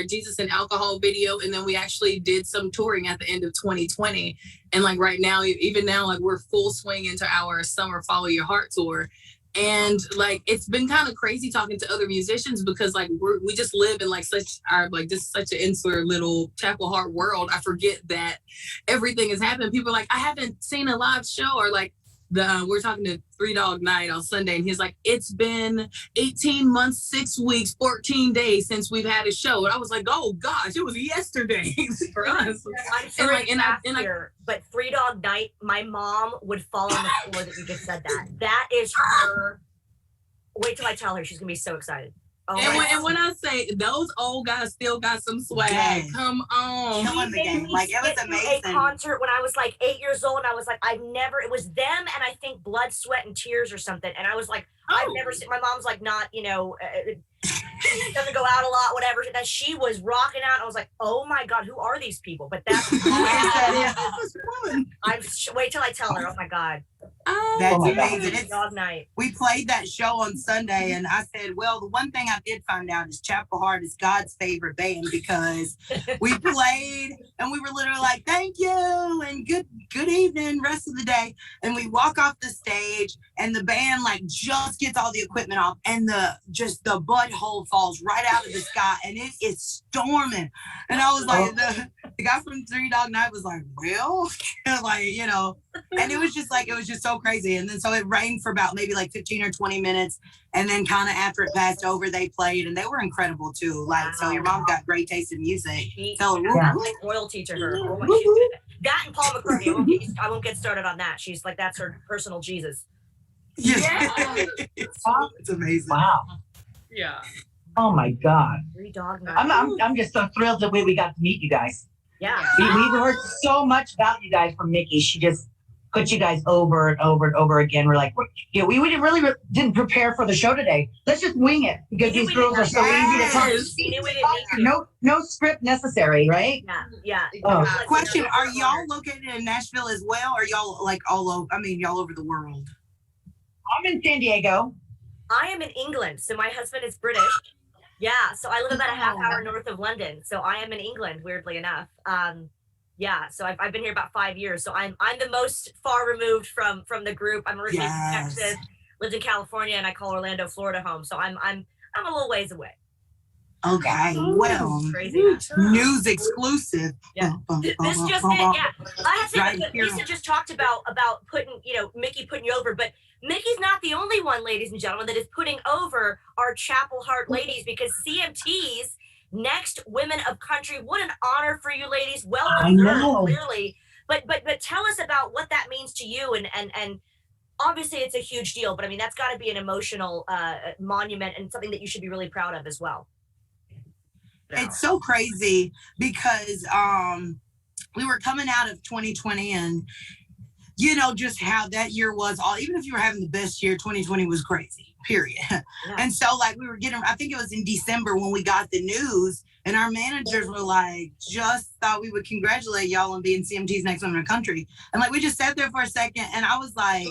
Jesus and Alcohol video, and then we actually did some touring at the end of 2020. And like right now, even now, like we're full swing into our summer Follow Your Heart tour. And like it's been kind of crazy talking to other musicians because like we just live in like such an insular little Chapel Hart world. I forget that everything is happening. People are like, I haven't seen a live show, or like we're talking to 3 Dog Night on Sunday, and he's like, it's been 18 months, 6 weeks, 14 days since we've had a show. And I was like, oh gosh, it was yesterday for us. I'm sorry, but 3 Dog Night, my mom would fall on the floor that you just said that. That is her. Wait till I tell her. She's gonna be so excited. Oh, and when I say those old guys still got some swag, come on. Killing the game. Like, it was amazing. A concert when I was like 8 years old, and I was like, it was them and I think Blood, Sweat, and Tears or something. And I was like, I've never seen, my mom's like not, doesn't go out a lot, whatever. And she was rocking out. And I was like, oh my God, who are these people? But that's wait till I tell her. Oh my God. That's amazing. Dog Night. We played that show on Sunday, and I said, well, the one thing I did find out is Chapel Hart is God's favorite band, because we played and we were literally like, thank you and good evening, rest of the day. And we walk off the stage and the band like just gets all the equipment off and the butthole falls right out of the sky and it is storming. And I was like, the guy from 3 Dog Night was like, well, like, you know, and it was just so crazy. And then so it rained for about maybe like 15 or 20 minutes. And then kind of after it passed over, they played and they were incredible too. Like, so your mom got great taste in music. Tell her, royalty to her. That and Paul McCartney. I won't get started on that. She's like, that's her personal Jesus. Yeah. It's amazing. Wow. Yeah. Oh my God. 3 Dog Night. I'm just so thrilled that we got to meet you guys. Yeah. We've heard so much about you guys from Mickie. She just put you guys over and over and over again. We're like, we didn't prepare for the show today. Let's just wing it because these girls are so easy to talk. No script necessary, right? Yeah. Question: are y'all located in Nashville as well? Or y'all like all over? I mean, y'all over the world? I'm in San Diego. I am in England, so my husband is British. Yeah, so I live about a half hour north of London. So I am in England, weirdly enough. Yeah, so I've been here about 5 years. So I'm the most far removed from the group. I'm originally from Texas, lived in California, and I call Orlando, Florida home. So I'm a little ways away. Okay, well, Crazy. News exclusive. Yeah. This just did, yeah. I have to say, Lisa just talked about putting, Mickie putting you over, but Mickie's not the only one, ladies and gentlemen, that is putting over our Chapel Hart ladies, because CMT's Next Women of Country. What an honor for you ladies. Well deserved, clearly. But tell us about what that means to you, and obviously it's a huge deal, but I mean that's got to be an emotional monument and something that you should be really proud of as well. It's so crazy because we were coming out of 2020 and just how that year was, even if you were having the best year, 2020 was crazy. Period. Yeah. And so like we were I think it was in December when we got the news and our managers were like, just thought we would congratulate y'all on being CMT's Next Women in the Country. And like we just sat there for a second and I was like,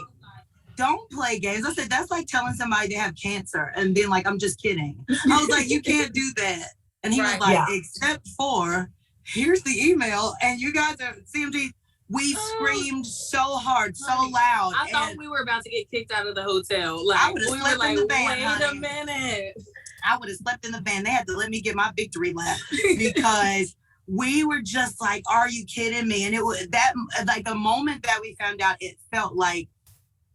don't play games. I said, that's like telling somebody they have cancer and being like, I'm just kidding. I was like, you can't do that. And he was like, except for, here's the email and you guys are CMT. We screamed so hard, so loud. I thought we were about to get kicked out of the hotel. Like, I would have slept in the van. Wait a minute. I would have slept in the van. They had to let me get my victory lap because we were just like, are you kidding me? And it was that, like the moment that we found out, it felt like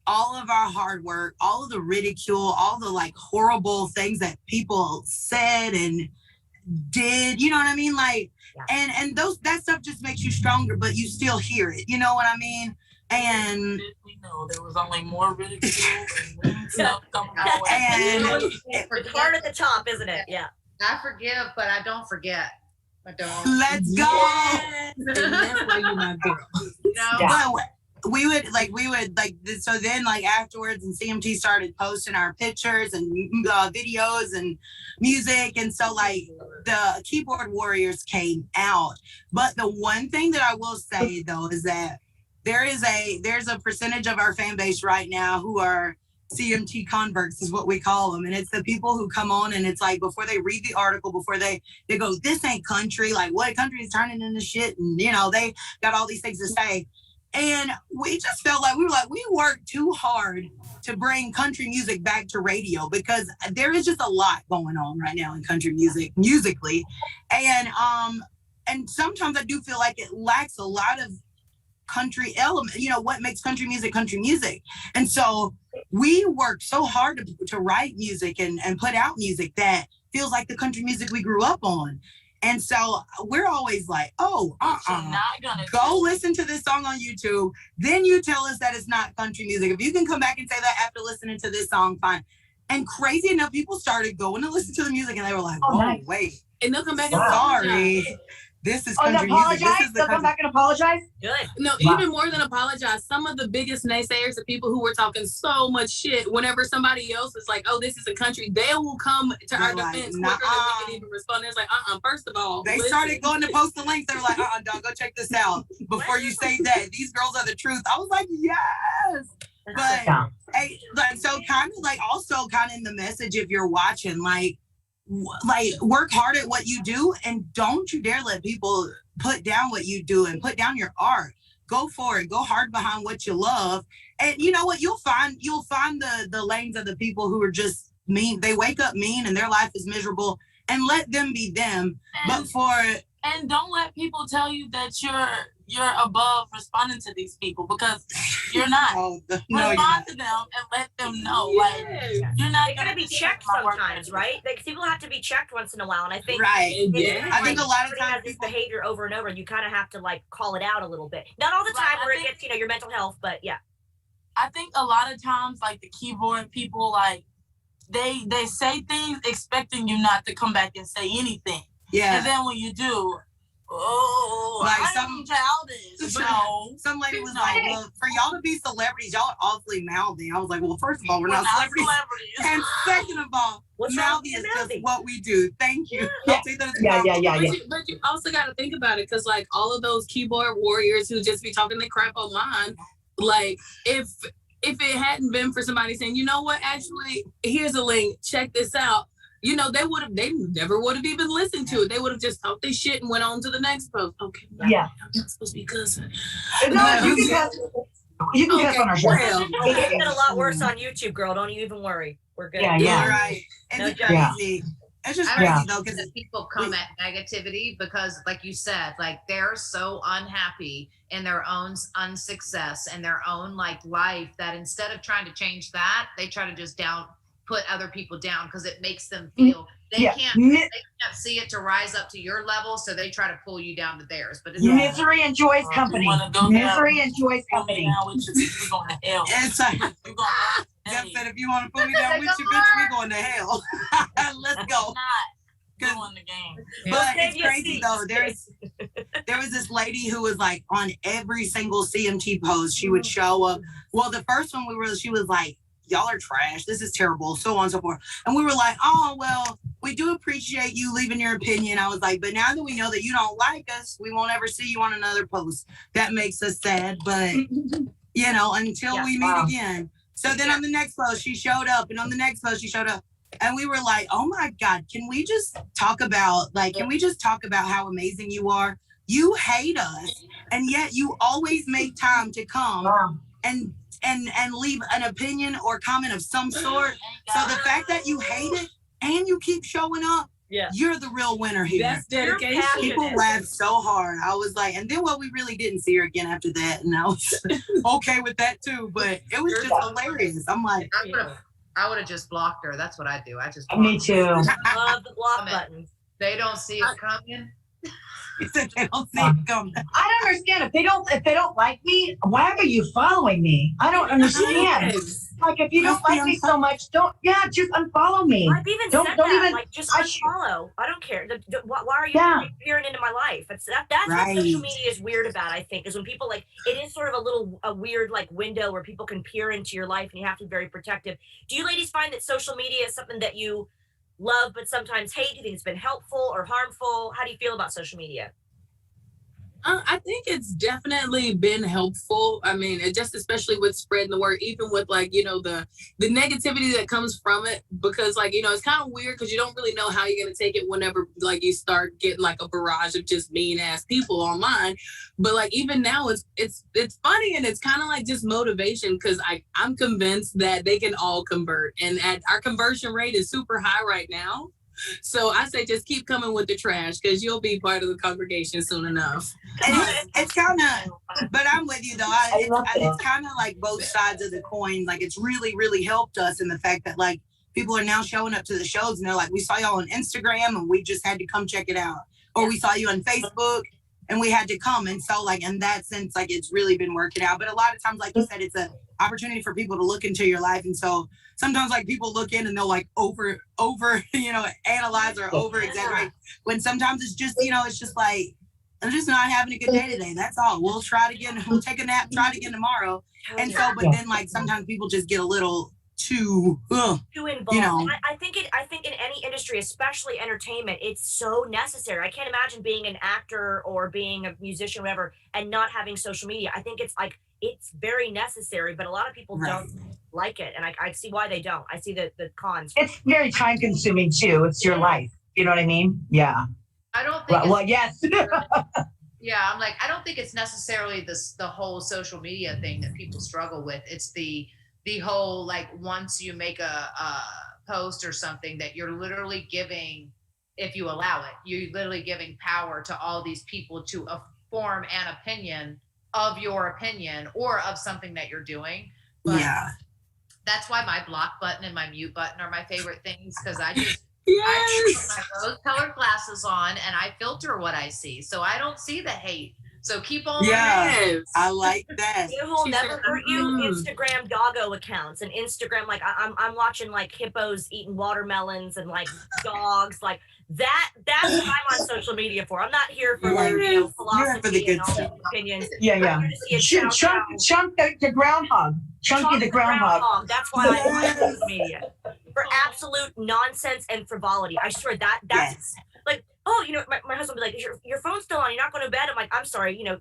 all of our hard work, all of the ridicule, all the like horrible things that people said and did, you know what I mean? Like, and that stuff just makes you stronger, but you still hear it, you know what I mean? And we know there was only more ridicule and stuff coming our way. And it's hard at the top, isn't it? Yeah. I forgive, but I don't forget. I don't. Let's go. Yes. And that's why you're my girl. But we would so then like afterwards and CMT started posting our pictures and videos and music, and so like the keyboard warriors came out. But the one thing that I will say though is that there's a percentage of our fan base right now who are CMT converts is what we call them, and it's the people who come on and it's like before they read the article, before they go, this ain't country, like what country is turning into shit, and they got all these things to say. And we just felt like we worked too hard to bring country music back to radio because there is just a lot going on right now in country music, musically. And sometimes I do feel like it lacks a lot of country element, what makes country music. And so we worked so hard to write music and put out music that feels like the country music we grew up on. And so we're always like, go listen to this song on YouTube. Then you tell us that it's not country music. If you can come back and say that after listening to this song, fine. And crazy enough, people started going to listen to the music and they were like, nice. Wait. And they'll come back and sorry. This is country music. This is They'll come back and apologize? Good. No, even more than apologize, some of the biggest naysayers, the people who were talking so much shit, whenever somebody else is like, oh, this is a country, they will come to our defense quicker than we can even respond. It's like, first of all. They started going to post the links. They were like, dog, go check this out before you say that. These girls are the truth. I was like, yes. But, hey, like, so kind of like also kind of in the message, if you're watching, like work hard at what you do and don't you dare let people put down what you do and put down your art. go for it. Go hard behind what you love. And you know what? You'll find the lanes of the people who are just mean. They wake up mean and their life is miserable, and let them be them. And don't let people tell you that you're above responding to these people, because you're not. Respond to them and let them know. Like, you're not They're gonna be checked sometimes, right? Like, people have to be checked once in a while, and I think I think a lot of times has this behavior over and over. You kind of have to like call it out a little bit. Not all the time where it gets your mental health, but yeah. I think a lot of times, like, the keyboard people, like, they say things expecting you not to come back and say anything. Yeah. And then when you do, like I'm childish. No. Some lady was like, well, for y'all to be celebrities, y'all are awfully mouthy. I was like, well, first of all, we're not celebrities. And second of all, mouthy is just what we do. Thank you. Yeah. But you also got to think about it, because like all of those keyboard warriors who just be talking the crap online, like if it hadn't been for somebody saying, you know what, actually, here's a link, check this out, you know, they never would have even listened to it. They would have just talked their shit and went on to the next post. Okay. Yeah. I'm not supposed to be cussing. No, you can cuss on our show. It's been a lot worse on YouTube, girl. Don't you even worry. We're good. Yeah. Right. And it's crazy. It's just crazy though, because people come at negativity because, like you said, like they're so unhappy in their own unsuccess and their own like life that instead of trying to change that, they try to just put other people down because it makes them feel they can't see it to rise up to your level, so they try to pull you down to theirs. But it's misery enjoys company. Misery enjoys company. It's like, Jeff said, if you want to put me down with you, bitch, we going to hell. Let's go. Doing the game. But it's crazy though. There was this lady who was like on every single CMT post. She would show up. Well, the first one she was like, y'all are trash. This is terrible. So on and so forth. And we were like, oh, well, we do appreciate you leaving your opinion. I was like, but now that we know that you don't like us, we won't ever see you on another post. That makes us sad. But, you know, until we meet again. So then on the next post, she showed up. And on the next post, she showed up. And we were like, oh, my God, can we just talk about how amazing you are? You hate us. And yet you always make time to come and leave an opinion or comment of some sort. So the fact that you hate it and you keep showing up, you're the real winner here. That's dedication. People laughed so hard. I was like, and then we really didn't see her again after that. And I was okay with that too, but it was just hilarious. I'm like, I would have just blocked her. That's what I do. I just Me too. I love the block button. They don't see it coming. They don't see it coming. I don't understand. If they don't like me, why are you following me? I don't understand. Like, if you don't like me so much, just unfollow me. I've even said that. Like, just unfollow. I don't care. Why are you peering into my life? That's what social media is weird about, I think, is when people like, it is sort of a weird like window where people can peer into your life and you have to be very protective. Do you ladies find that social media is something that you love but sometimes hate? Do you think it's been helpful or harmful? How do you feel about social media? I think it's definitely been helpful. I mean, just especially with spreading the word, even with like, you know, the negativity that comes from it, because like, you know, it's kind of weird because you don't really know how you're going to take it whenever like you start getting like a barrage of just mean ass people online. But like, even now it's funny, and it's kind of like just motivation, because I'm convinced that they can all convert, and our conversion rate is super high right now. So I say just keep coming with the trash, because you'll be part of the congregation soon enough. It's kind of, but I'm with you though. It's kind of like both sides of the coin. Like, it's really, really helped us in the fact that like people are now showing up to the shows and they're like, we saw y'all on Instagram and we just had to come check it out. Or we saw you on Facebook and we had to come. And so like, in that sense, like, it's really been working out. But a lot of times, like you said, it's an opportunity for people to look into your life. And so sometimes like people look in and they'll like over, you know, analyze or over exaggerate, when sometimes it's just, you know, it's just like, I'm just not having a good day today. That's all. We'll try it again. We'll take a nap, try it again tomorrow. And so, but then like sometimes people just get a little too involved. You know? I think in any industry, especially entertainment, it's so necessary. I can't imagine being an actor or being a musician, or whatever, and not having social media. I think it's very necessary, but a lot of people don't like it, and I see why they don't. I see the cons. It's very time consuming too. It's your life. You know what I mean? Yeah. I don't think. Well, yes. Yeah, I'm like, I don't think it's necessarily the whole social media thing that people struggle with. It's the whole, like, once you make a post or something that you're literally giving, if you allow it, you're literally giving power to all these people to form an opinion of your opinion or of something that you're doing. But Yeah. that's why my block button and my mute button are my favorite things, because I just Yes. I put my rose-colored glasses on and I filter what I see, so I don't see the hate. So keep on. Yeah. I like that. It will She never said, hurt you. Instagram doggo accounts and Instagram, like I'm watching like hippos eating watermelons and like dogs, like that's what I'm on social media for. I'm not here for like, you know, philosophy and all these opinions. Yeah, I'm yeah. here to see a Chunk the groundhog. Chunky the groundhog. That's why I like social media. For absolute nonsense and frivolity. I swear that's like, oh, you know, my husband will be like, your phone's still on, you're not going to bed. I'm like, I'm sorry, you know,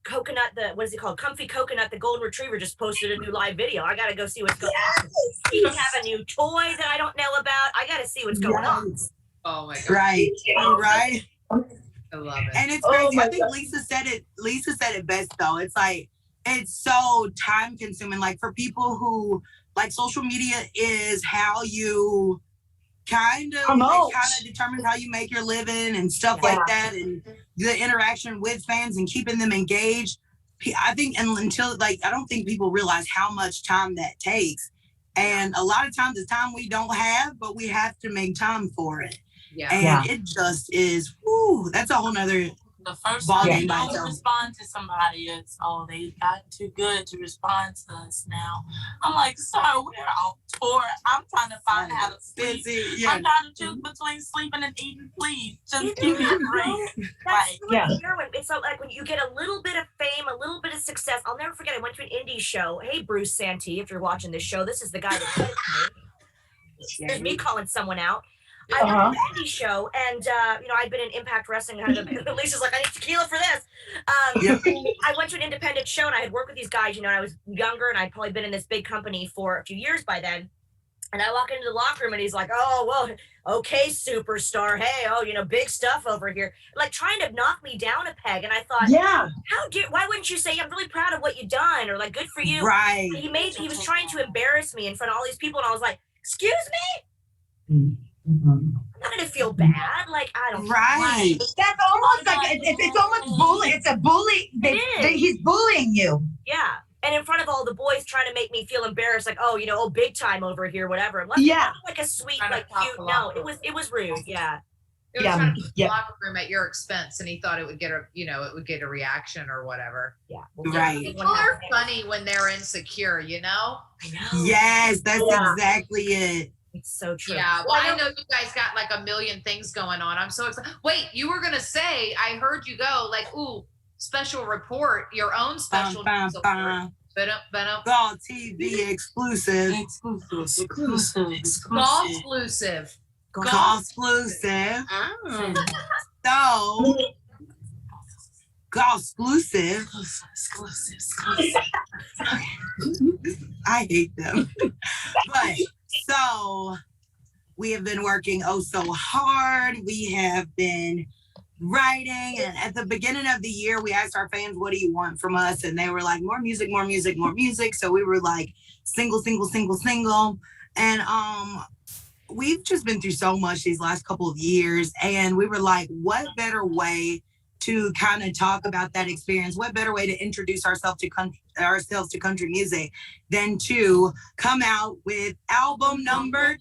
Coconut, what is he called? Comfy Coconut, the golden retriever, just posted a new live video. I got to go see what's going on. He have a new toy that I don't know about. I got to see what's going on. Oh my god. Right. Right. I love it. And it's crazy. I think Lisa said it best though. It's like, it's so time consuming. Like for people who like social media is how you kind of determines how you make your living and stuff like that, and the interaction with fans and keeping them engaged. I think, and until like, I don't think people realize how much time that takes. And a lot of times it's time we don't have, but we have to make time for it. Yeah. And it just is, whoo, that's a whole nother The first ball time game you by don't itself. respond to somebody, it's, oh, they got too good to respond to us now. I'm like, sir, we're on tour. I'm trying to find how to sleep. Busy, I'm trying to choose between sleeping and eating. Please, just give me a break. That's Like, it's like when you get a little bit of fame, a little bit of success. I'll never forget, I went to an indie show. Hey, Bruce Santee, if you're watching this show, this is the guy that said me. There's me calling someone out. I went to an indie show, and you know, I'd been in Impact Wrestling. Lisa's like, I need tequila for this. I went to an independent show, and I had worked with these guys. You know, and I was younger, and I'd probably been in this big company for a few years by then. And I walk into the locker room, and he's like, "Oh, well, okay, superstar. Hey, oh, you know, big stuff over here." Like trying to knock me down a peg. And I thought, why wouldn't you say, "I'm really proud of what you've done," or like, "Good for you"? Right. He was trying to embarrass me in front of all these people, and I was like, "Excuse me." I'm not gonna feel bad. Like, I don't. Right. That's almost like it's almost bully. It's a bully. He's bullying you. Yeah. And in front of all the boys trying to make me feel embarrassed, like, oh, you know, big time over here, whatever. Like a sweet, like cute. No, it was rude. Yeah. It was trying to put the locker room at your expense, and he thought it would get a reaction or whatever. Yeah. Right. People are funny when they're insecure, you know? I know. Yes, that's exactly it. It's so true. Yeah, well, I know you guys got like a million things going on. I'm so excited. Wait, you were gonna say, I heard you go like, ooh, special report, your own special news alert. GAWTV exclusive. GAW-exclusive. GAW-exclusive. So, GAW-exclusive. I hate them. But so we have been working so hard. We have been writing, and at the beginning of the year we asked our fans, what do you want from us? And they were like, more music, more music, more music. So we were like, single. And we've just been through so much these last couple of years, and we were like, what better way to kind of talk about that experience? What better way to introduce ourselves to country music than to come out with album number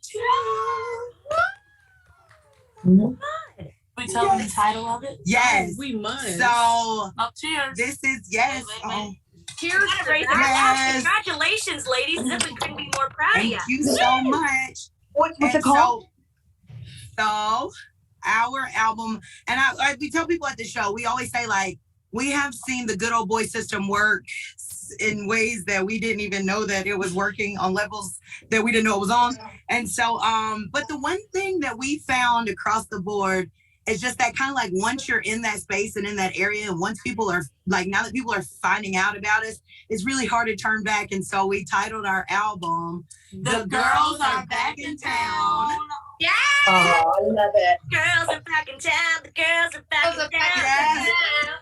2? We tell them the title of it? Yes. We must. So, cheers. this is, Cheers. Congratulations, ladies. We couldn't be more proud of you. Thank you so much. What's it called? So, our album, and we tell people at the show, we always say, like, we have seen the good old boy system work in ways that we didn't even know that it was working, on levels that we didn't know it was on. And so, but the one thing that we found across the board is just that kind of like, once you're in that space and in that area, and once people are like, now that people are finding out about us, it's really hard to turn back. And so we titled our album, The Girls Are Back in Town. Yeah. Oh, I love it. Girls are back in town. The girls are back in town. Yes.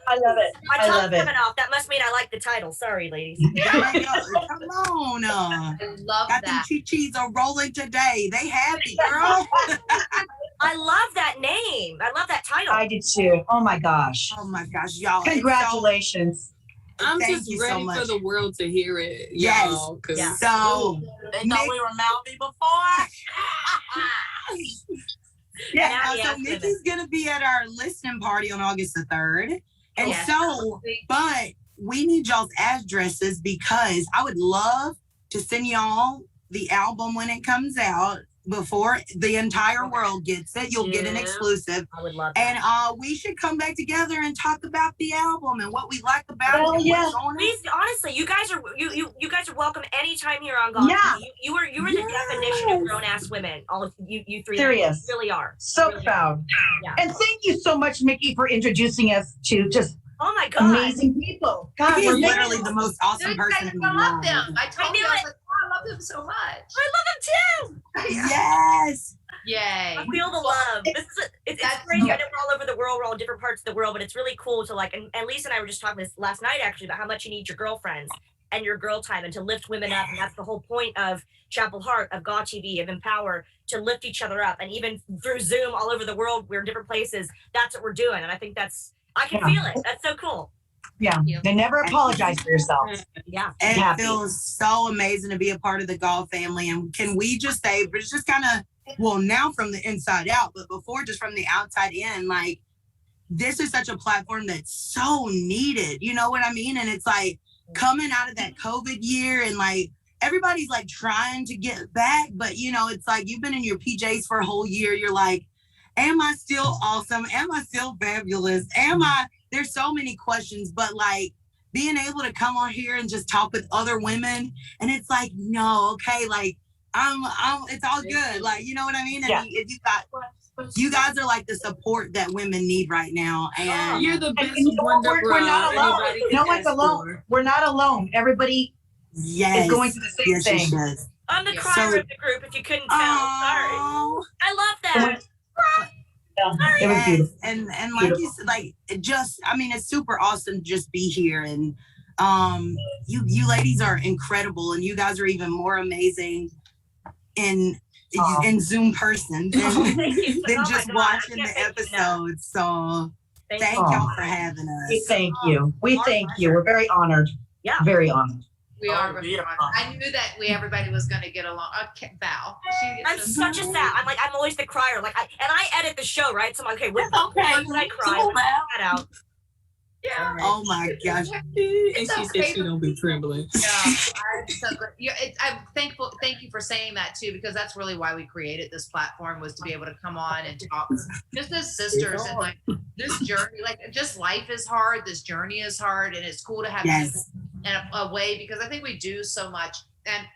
I love it. My I tongue's love it. coming off. That must mean I like the title. Sorry, ladies. There you go. Come on. I love Got them that. chi-chis are rolling today. They happy, girl. I love that name. I love that title. I did too. Oh my gosh. Oh my gosh, y'all. Congratulations. I'm Thank just you so ready much. for the world to hear it. Yes. Y'all, 'cause- Yeah. So, They thought we were mouthy before. Yeah. Now the so accident. Mickey's going to be at our listening party on August the 3rd. And Yeah. so, but we need y'all's addresses because I would love to send y'all the album when it comes out before the entire world gets it. You'll get an Yeah. exclusive. I would love that. And we should come back together and talk about the album and what we like about Hell it. And yeah. what's on it. Please, honestly, you guys are welcome anytime here on GAW. Yeah. You are the definition of grown ass women. All of you three. Serious. You really are. So Really are. proud. Yeah. And thank you so much, Mickie, for introducing us to just Oh my God. amazing people. God, He we're is making- literally the most awesome Dude, person in the I love world. them. I told knew you, I was it. like, oh, I love them so much. I love them too. Yes. Yay. I feel the love. It's That's- crazy. I know we're all over the world. We're all in different parts of the world, but it's really cool to like. And Lisa and I were just talking this last night actually about how much you need your girlfriends and your girl time and to lift women up. And that's the whole point of Chapel Hart, of GAWTV, of Empower, to lift each other up. And even through Zoom all over the world, we're in different places. That's what we're doing. And I think I can feel it. That's so cool. Yeah. And never apologize for yourself. Yeah. And Happy. it feels so amazing to be a part of the GAW family. And can we just say, but it's just kind of, well, now from the inside out, but before just from the outside in, like, this is such a platform that's so needed. You know what I mean? And it's like coming out of that COVID year and like, everybody's like trying to get back, but you know, it's like you've been in your PJs for a whole year. You're like, am I still awesome? Am I still fabulous? There's so many questions, but like being able to come on here and just talk with other women, and it's like, no, okay, like it's all good. Like, you know what I mean? And Yeah. you guys are like the support that women need right now. And You're the best And you know what? wonder We're not bra alone. anybody could No one's ask alone. for. We're not alone. Everybody yes, is going through the same yes, thing. yes. I'm the Yeah. crier So- of the group. If you couldn't tell, sorry. Oh, I love that. Yeah, it was yes. beautiful. And like you said, like it just, I mean, it's super awesome to just be here. And you ladies are incredible, and you guys are even more amazing in Zoom person than, Thank you. than Oh my just God, I watching can't the thank you enough. episodes. So Thank thank you. y'all for having We us. thank you. We Our thank you. pleasure. We're very honored. Yeah. Very honored. We Oh, are. yeah. I knew that everybody was going to get along. Okay, Val. I'm such a sad. I'm always the crier. Like I edit the show, right? So I'm like, okay, what Okay. when I cry? Cool, When I Val. get that out. Yeah. Oh my gosh. And she okay. said she don't be trembling. Yeah, I'm so good. Yeah, I'm thankful. Thank you for saying that too, because that's really why we created this platform, was to be able to come on and talk just as sisters. And like this journey, like just life is hard. This journey is hard, and it's cool to have Yes. in a way, because I think we do so much. And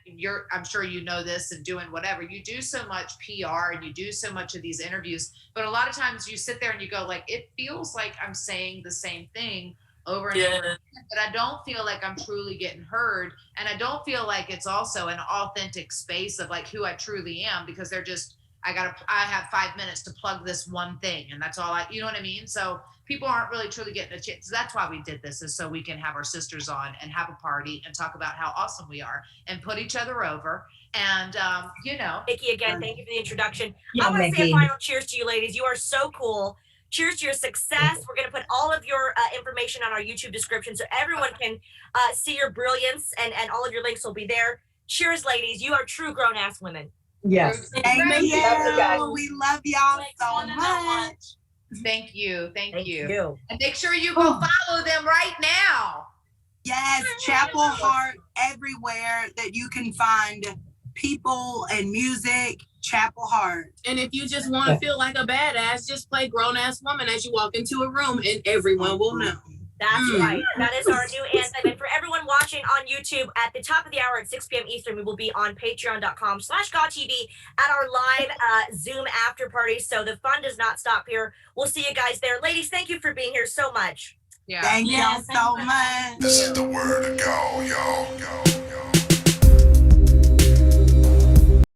I'm sure you know this, and doing whatever, you do so much PR and you do so much of these interviews, but a lot of times you sit there and you go like, it feels like I'm saying the same thing over and over Yeah. again, but I don't feel like I'm truly getting heard. And I don't feel like it's also an authentic space of like who I truly am, because they're just, I have 5 minutes to plug this one thing, and that's all you know what I mean? So people aren't really truly getting a chance. That's why we did this, is so we can have our sisters on and have a party and talk about how awesome we are and put each other over. And, you know. Mickie, again, thank you for the introduction. Yeah, I want to say a Mickie. final cheers to you ladies. You are so cool. Cheers to your success. We're going to put all of your information on our YouTube description so everyone can see your brilliance, and all of your links will be there. Cheers, ladies. You are true grown-ass women. Yes. Thank Love you guys. you. We love y'all Thanks, so one and much. Thank you. Thank you. you. And make sure you go follow them right now. Yes, Chapel Hart everywhere that you can find people and music. Chapel Hart. And if you just want to feel like a badass, just play grown ass woman as you walk into a room, and everyone will know. That's right. That is our new anthem. And for everyone watching on YouTube, at the top of the hour at 6 p.m. Eastern, we will be on patreon.com/GAWTV at our live Zoom after party. So the fun does not stop here. We'll see you guys there. Ladies, thank you for being here so much. Yeah. Thank Yeah, y'all so much. This is the word to go, y'all.